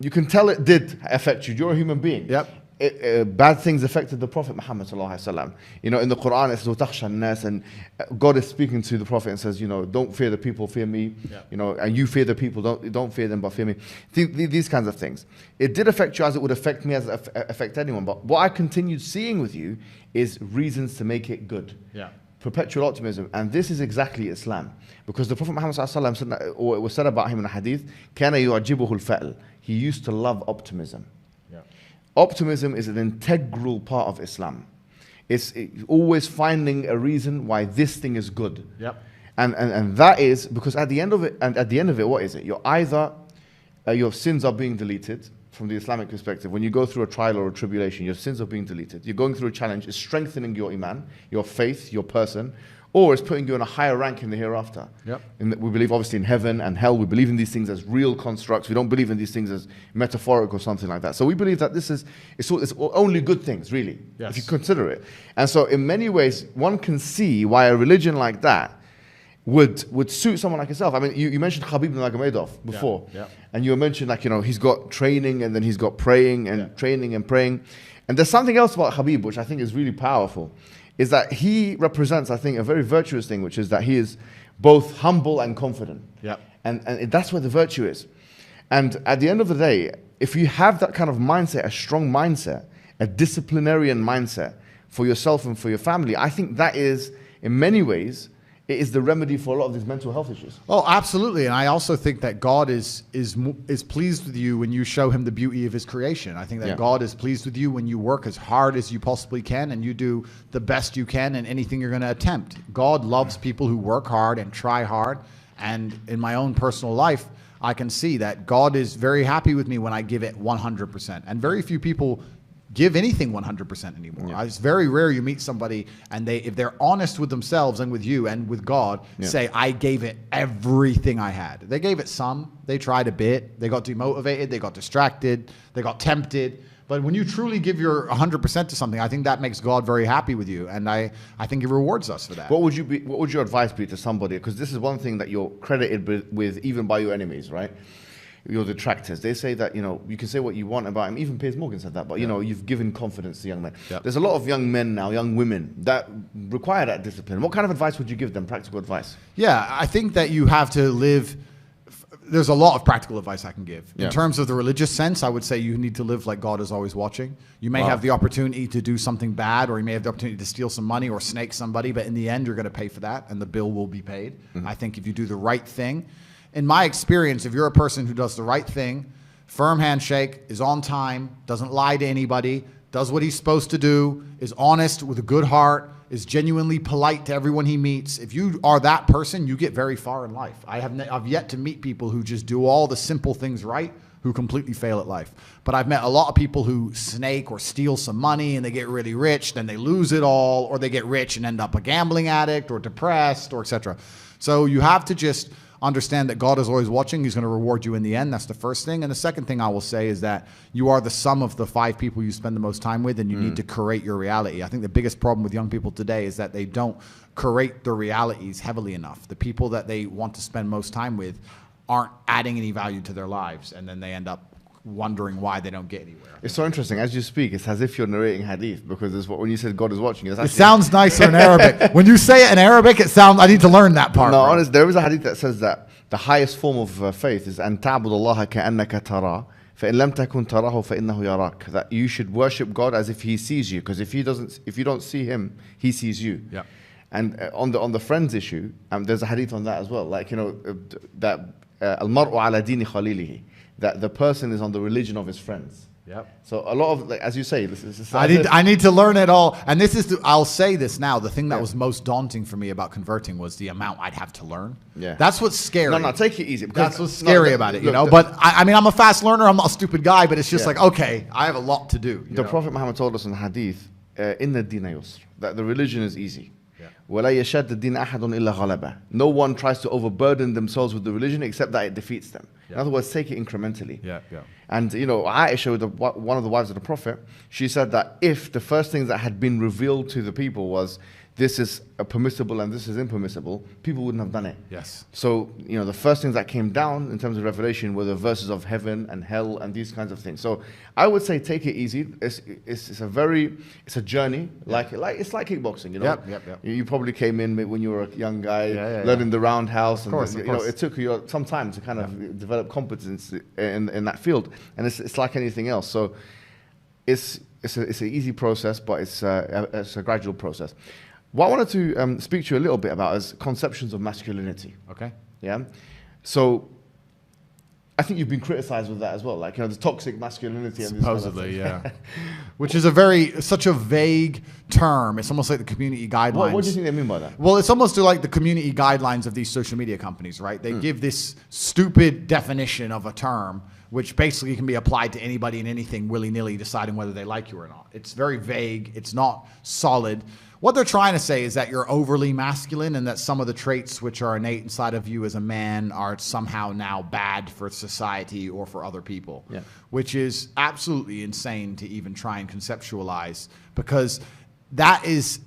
you can tell it did affect you. You're a human being. Bad things affected the Prophet Muhammad sallallahu alaihi wasallam. In the Quran it says وَتَخْشَى النَّاسِ, and God is speaking to the Prophet and says, don't fear the people, fear me. And you fear the people, don't fear them, but fear me. These kinds of things. It did affect you as it would affect me, as it affect anyone. But what I continued seeing with you is reasons to make it good. Perpetual optimism. And this is exactly Islam. Because the Prophet Muhammad sallallahu alaihi wasallam said, or it was said about him in a hadith, كَانَ يُعْجِبُهُ الْفَأْلِ. He used to love optimism. Optimism is an integral part of Islam. It's always finding a reason why this thing is good. And that is because at the end of it, what is it? You're either your sins are being deleted from the Islamic perspective. When you go through a trial or a tribulation, your sins are being deleted. You're going through a challenge. It's strengthening your iman, your faith, your person, or it's putting you in a higher rank in the hereafter. And we believe obviously in heaven and hell. We believe in these things as real constructs. We don't believe in these things as metaphoric or something like that. So we believe that it's only good things, really, if you consider it. And so in many ways, one can see why a religion like that would suit someone like yourself. I mean, you mentioned Khabib Nurmagomedov before, and you mentioned he's got training and then he's got praying and training and praying. And there's something else about Khabib which I think is really powerful, is that he represents, I think, a very virtuous thing, which is that he is both humble and confident. And that's where the virtue is. And at the end of the day, if you have that kind of mindset, a strong mindset, a disciplinarian mindset for yourself and for your family, I think that is, in many ways, it is the remedy for a lot of these mental health issues. Oh, absolutely. And I also think that God is pleased with you when you show him the beauty of his creation. I think that God is pleased with you when you work as hard as you possibly can and you do the best you can in anything you're going to attempt. God loves people who work hard and try hard. And in my own personal life, I can see that God is very happy with me when I give it 100%. And very few people give anything 100% anymore. It's very rare you meet somebody and if they're honest with themselves and with you and with God, say, I gave it everything I had. They gave it some. They tried a bit. They got demotivated. They got distracted. They got tempted. But when you truly give your 100% to something, I think that makes God very happy with you, and I think He rewards us for that. What would your advice be to somebody? Because this is one thing that you're credited with even by your enemies, right? Your detractors. They say that, you can say what you want about him. Even Piers Morgan said that, but you've given confidence to young men. There's a lot of young men now, young women, that require that discipline. What kind of advice would you give them, practical advice? Yeah, I think that you have to live. There's a lot of practical advice I can give. In terms of the religious sense, I would say you need to live like God is always watching. You may have the opportunity to do something bad, or you may have the opportunity to steal some money or snake somebody, but in the end, you're going to pay for that, and the bill will be paid. I think if you do the right thing, in my experience, if you're a person who does the right thing, firm handshake, is on time, doesn't lie to anybody, does what he's supposed to do, is honest with a good heart, is genuinely polite to everyone he meets. If you are that person, you get very far in life. I've yet to meet people who just do all the simple things right, who completely fail at life. But I've met a lot of people who snake or steal some money and they get really rich, then they lose it all, or they get rich and end up a gambling addict or depressed, or etc. So you have to just understand that God is always watching. He's going to reward you in the end. That's the first thing. And the second thing I will say is that you are the sum of the 5 people you spend the most time with, and you need to curate your reality. I think the biggest problem with young people today is that they don't curate their realities heavily enough. The people that they want to spend most time with aren't adding any value to their lives, and then they end up wondering why they don't get anywhere. It's so interesting. As you speak, it's as if you're narrating hadith, because it's when you said God is watching. It sounds nicer in Arabic. When you say it in Arabic, it sounds. I need to learn that part. No, honestly, there is a hadith that says that the highest form of faith is أن تعبد الله كأنك تراه فإن لم تكن تراه فإنه يراك. That you should worship God as if He sees you, because if you don't see Him, He sees you. Yeah. And on the friends issue, there's a hadith on that as well. Like that المرء على دين خليله, that the person is on the religion of his friends. Yep. So a lot of, like, as you say, this is I need to learn it all. And this is, I'll say this now, the thing that was most daunting for me about converting was the amount I'd have to learn. Yeah. That's what's scary. No, take it easy. That's what's scary about it, But I mean, I'm a fast learner. I'm not a stupid guy, but it's just like, okay, I have a lot to do. The Prophet Muhammad told us in the hadith, inna ad-dina yusr, that the religion is easy. Yeah. وَلَا يَشَدَّ الدِّينَ أَحَدٌ إِلَّا غَلَبَهُ. No one tries to overburden themselves with the religion except that it defeats them. In other words, take it incrementally. Yeah. And Aisha, one of the wives of the Prophet, she said that if the first things that had been revealed to the people was this is permissible and this is impermissible, people wouldn't have done it. Yes. So, the first things that came down in terms of revelation were the verses of heaven and hell and these kinds of things. So I would say take it easy. It's a journey. It's like kickboxing, Yep. You probably came in when you were a young guy, learning the roundhouse. Of course. It took you some time to kind of develop competence in that field. And it's like anything else. So it's an easy process, but it's a gradual process. What I wanted to speak to you a little bit about is conceptions of masculinity. Okay. Yeah. So I think you've been criticized with that as well, like the toxic masculinity. Supposedly, yeah. Which is such a vague term. It's almost like the community guidelines. What do you think they mean by that? Well, it's almost like the community guidelines of these social media companies, right? They give this stupid definition of a term, which basically can be applied to anybody and anything willy-nilly, deciding whether they like you or not. It's very vague. It's not solid. What they're trying to say is that you're overly masculine, and that some of the traits which are innate inside of you as a man are somehow now bad for society or for other people, which is absolutely insane to even try and conceptualize, because it's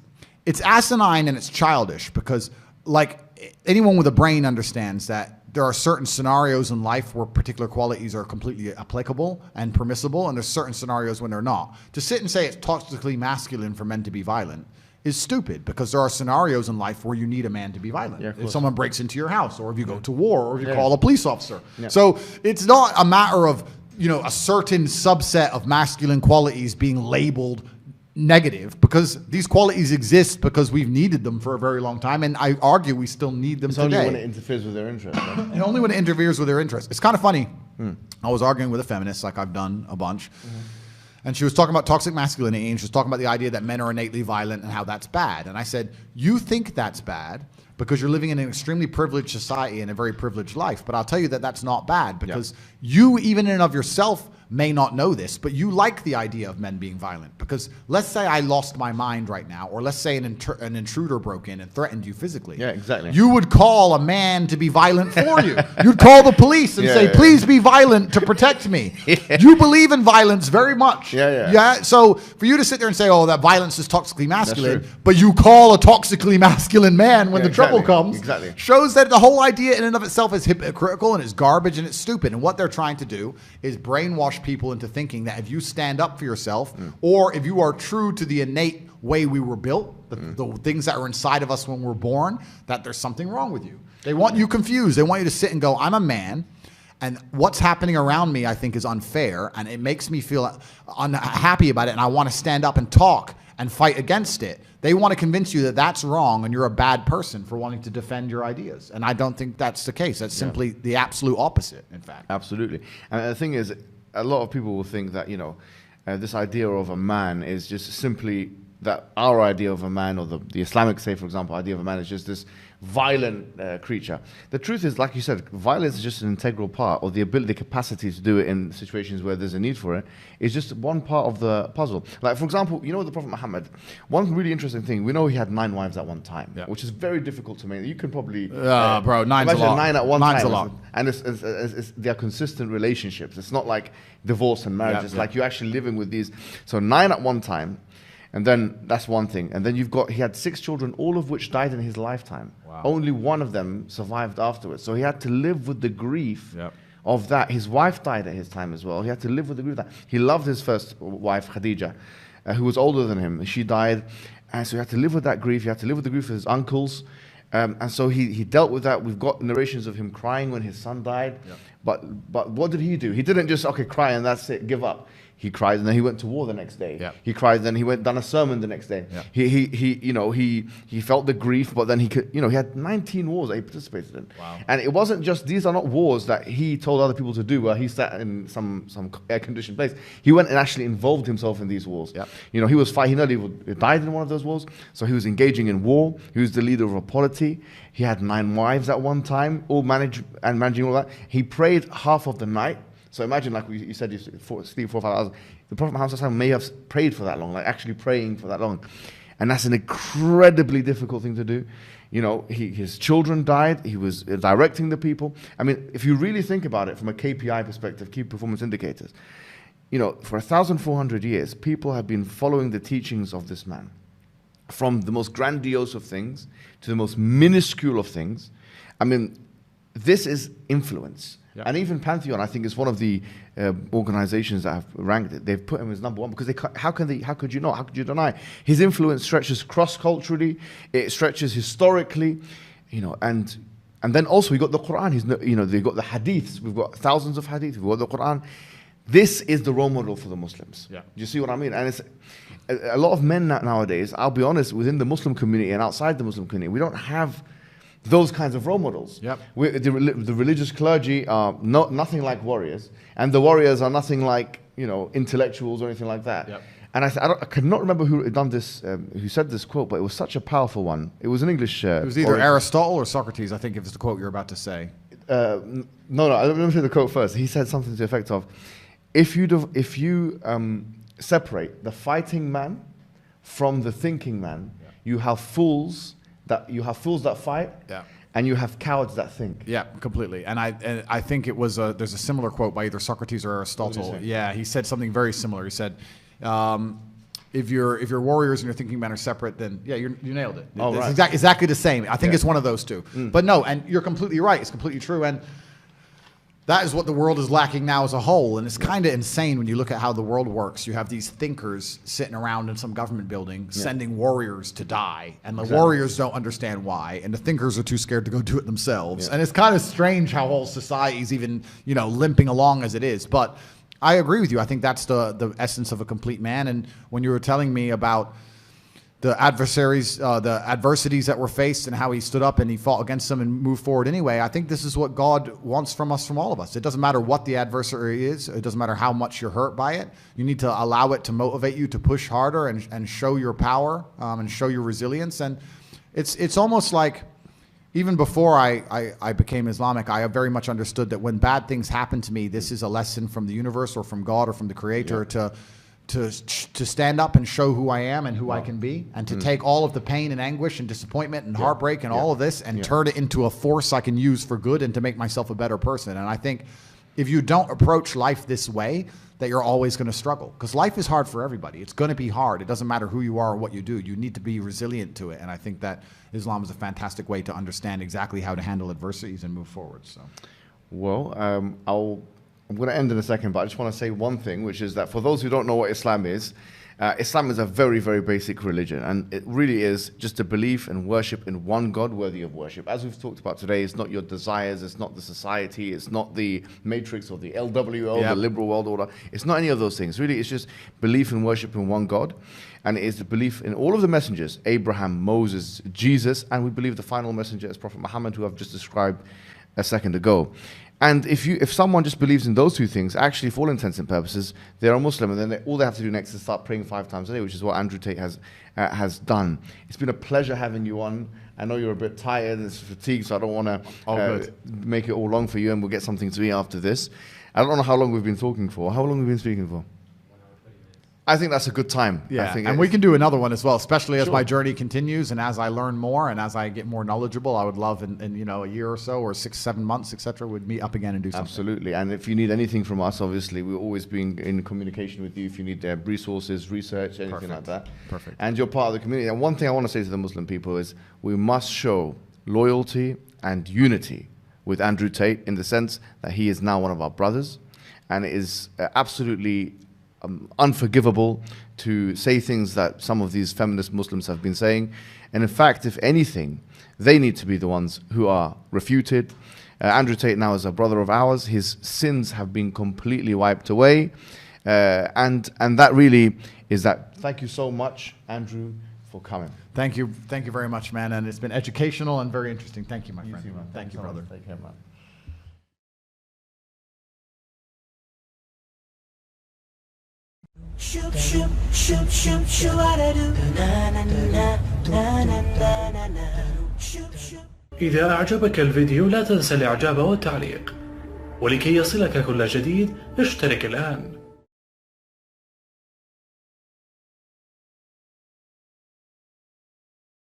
asinine and it's childish, because like anyone with a brain understands that there are certain scenarios in life where particular qualities are completely applicable and permissible, and there's certain scenarios when they're not. To sit and say it's toxically masculine for men to be violent is stupid, because there are scenarios in life where you need a man to be violent. If someone breaks into your house, or if you go to war, or if you call a police officer. So it's not a matter of, a certain subset of masculine qualities being labeled negative, because these qualities exist because we've needed them for a very long time, and I argue we still need them today. Only when it interferes with their interest. Right? And only when it interferes with their interest. It's kind of funny. I was arguing with a feminist, like I've done a bunch. And she was talking about toxic masculinity, and she was talking about the idea that men are innately violent and how that's bad. And I said, you think that's bad because you're living in an extremely privileged society and a very privileged life. But I'll tell you that that's not bad, because you, even in and of yourself, may not know this, but you like the idea of men being violent. Because let's say I lost my mind right now, or let's say an intruder broke in and threatened you physically. Yeah, exactly. You would call a man to be violent for you. You'd call the police and say, please be violent to protect me. You believe in violence very much. Yeah. So for you to sit there and say, oh, that violence is toxically masculine, but you call a toxically masculine man when the trouble comes, shows that the whole idea in and of itself is hypocritical and it's garbage and it's stupid. And what they're trying to do is brainwash people into thinking that if you stand up for yourself, or if you are true to the innate way we were built, the things that are inside of us when we're born, that there's something wrong with you. They want you confused. They want you to sit and go, I'm a man, and what's happening around me I think is unfair, and it makes me feel unhappy about it, and I want to stand up and talk and fight against it. They want to convince you that that's wrong and you're a bad person for wanting to defend your ideas. And I don't think that's the case. That's simply the absolute opposite, in fact. Absolutely. And the thing is, a lot of people will think that, this idea of a man is just simply that our idea of a man, or the Islamic, say, for example, idea of a man is just this violent creature. The truth is, like you said, violence is just an integral part, or the ability, the capacity to do it in situations where there's a need for it, is just one part of the puzzle. Like, for example, the Prophet Muhammad, one really interesting thing, we know he had 9 wives at one time, which is very difficult to make. You can probably... bro, 9's a lot. 9 at one Nine's time. A lot. And they're consistent relationships. It's not like divorce and marriage. It's like you're actually living with these. So 9 at one time. And then that's one thing. And then he had 6 children, all of which died in his lifetime. Wow. Only one of them survived afterwards. So he had to live with the grief of that. His wife died at his time as well. He had to live with the grief of that. He loved his first wife, Khadija, who was older than him. She died. And so he had to live with that grief. He had to live with the grief of his uncles. And so he dealt with that. We've got narrations of him crying when his son died. But what did he do? He didn't just, cry and that's it, give up. He cried, and then he went to war the next day. He cried, then he done a sermon the next day. He felt the grief, but then he had 19 wars that he participated in. Wow. And it wasn't just, these are not wars that he told other people to do where he sat in some air-conditioned place. He went and actually involved himself in these wars. He was fighting, he nearly died in one of those wars, so he was engaging in war. He was the leader of a polity. He had 9 wives at one time, all managing all that. He prayed half of the night. So imagine, like you said, you sleep 4 or 5 hours. The Prophet Muhammad may have prayed for that long, like actually praying for that long. And that's an incredibly difficult thing to do. His children died. He was directing the people. I mean, if you really think about it from a KPI perspective, key performance indicators, for 1,400 years, people have been following the teachings of this man. From the most grandiose of things to the most minuscule of things. I mean, this is influence. And even Pantheon, I think, is one of the organizations that have ranked it. They've put him as number 1 because how could you not? How could you deny? His influence stretches cross-culturally, it stretches historically, and then also we got the Quran. They've got the hadiths. We've got thousands of hadiths. We've got the Quran. This is the role model for the Muslims. Do you see what I mean? And it's a lot of men nowadays, I'll be honest, within the Muslim community and outside the Muslim community, we don't have those kinds of role models. The religious clergy are nothing like warriors, and the warriors are nothing like intellectuals or anything like that. And I cannot remember who done this, who said this quote, but it was such a powerful one. It was an English. It was either Aristotle or Socrates, I think, if it's the quote you're about to say. No. Let me say the quote first. He said something to the effect of, if you separate the fighting man from the thinking man, you have fools that fight, and you have cowards that think. Yeah, completely. And I think it was there's a similar quote by either Socrates or Aristotle. Yeah, he said something very similar. He said, if your warriors and your thinking men are separate, then you nailed it. Oh, it's right. exactly the same. I think it's one of those two. But no, and you're completely right. It's completely true. And that is what the world is lacking now as a whole. And it's kind of insane when you look at how the world works. You have these thinkers sitting around in some government building sending warriors to die. And the warriors don't understand why. And the thinkers are too scared to go do it themselves. And it's kind of strange how whole society's even, limping along as it is. But I agree with you. I think that's the essence of a complete man. And when you were telling me about the adversaries, the adversities that were faced and how he stood up and he fought against them and moved forward anyway, I think this is what God wants from us, from all of us. It doesn't matter what the adversary is. It doesn't matter how much you're hurt by it. You need to allow it to motivate you to push harder and show your power and show your resilience. And it's almost like, even before I became Islamic, I very much understood that when bad things happen to me, this is a lesson from the universe or from God or from the Creator to stand up and show who I am and who I can be, and to take all of the pain and anguish and disappointment and heartbreak and all of this and turn it into a force I can use for good and to make myself a better person. And I think if you don't approach life this way, that you're always going to struggle, because life is hard for everybody. It's going to be hard. It doesn't matter who you are or what you do. You need to be resilient to it. And I think that Islam is a fantastic way to understand exactly how to handle adversities and move forward. So, well, I'm going to end in a second, but I just want to say one thing, which is that for those who don't know what Islam is a very, very basic religion, and it really is just a belief and worship in one God worthy of worship. As we've talked about today, it's not your desires, it's not the society, it's not the matrix or the LWO, the liberal world order. It's not any of those things. Really, it's just belief and worship in one God, and it is the belief in all of the messengers, Abraham, Moses, Jesus, and we believe the final messenger is Prophet Muhammad, who I've just described a second ago. And if someone just believes in those two things, actually, for all intents and purposes, they're a Muslim, and then all they have to do next is start praying 5 times a day, which is what Andrew Tate has done. It's been a pleasure having you on. I know you're a bit tired and fatigued, so I don't want to make it all long for you, and we'll get something to eat after this. I don't know how long we've been talking for. How long have we been speaking for? I think that's a good time. Yeah, and we can do another one as well, especially as my journey continues and as I learn more and as I get more knowledgeable. I would love in a year or so or 6-7 months, etc., we'd meet up again and do something. Absolutely. And if you need anything from us, obviously, we're always being in communication with you if you need resources, research, anything like that. Perfect. And you're part of the community. And one thing I want to say to the Muslim people is we must show loyalty and unity with Andrew Tate, in the sense that he is now one of our brothers, and it is absolutely unforgivable to say things that some of these feminist Muslims have been saying. And in fact, if anything, they need to be the ones who are refuted. Andrew Tate now is a brother of ours. His sins have been completely wiped away. And that really is that. Thank you so much, Andrew, for coming. Thank you very much, man. And it's been educational and very interesting. Thank you, my friend. Too, man. Thank you, brother. Take care, man. Shoot, shoot, shoot, shoot, shoot, what I do. Na na na na na na na na. Shoot, shoot. إذا أعجبك الفيديو لا تنسى الإعجاب والتعليق، ولكي يصلك كل جديد اشترك الآن.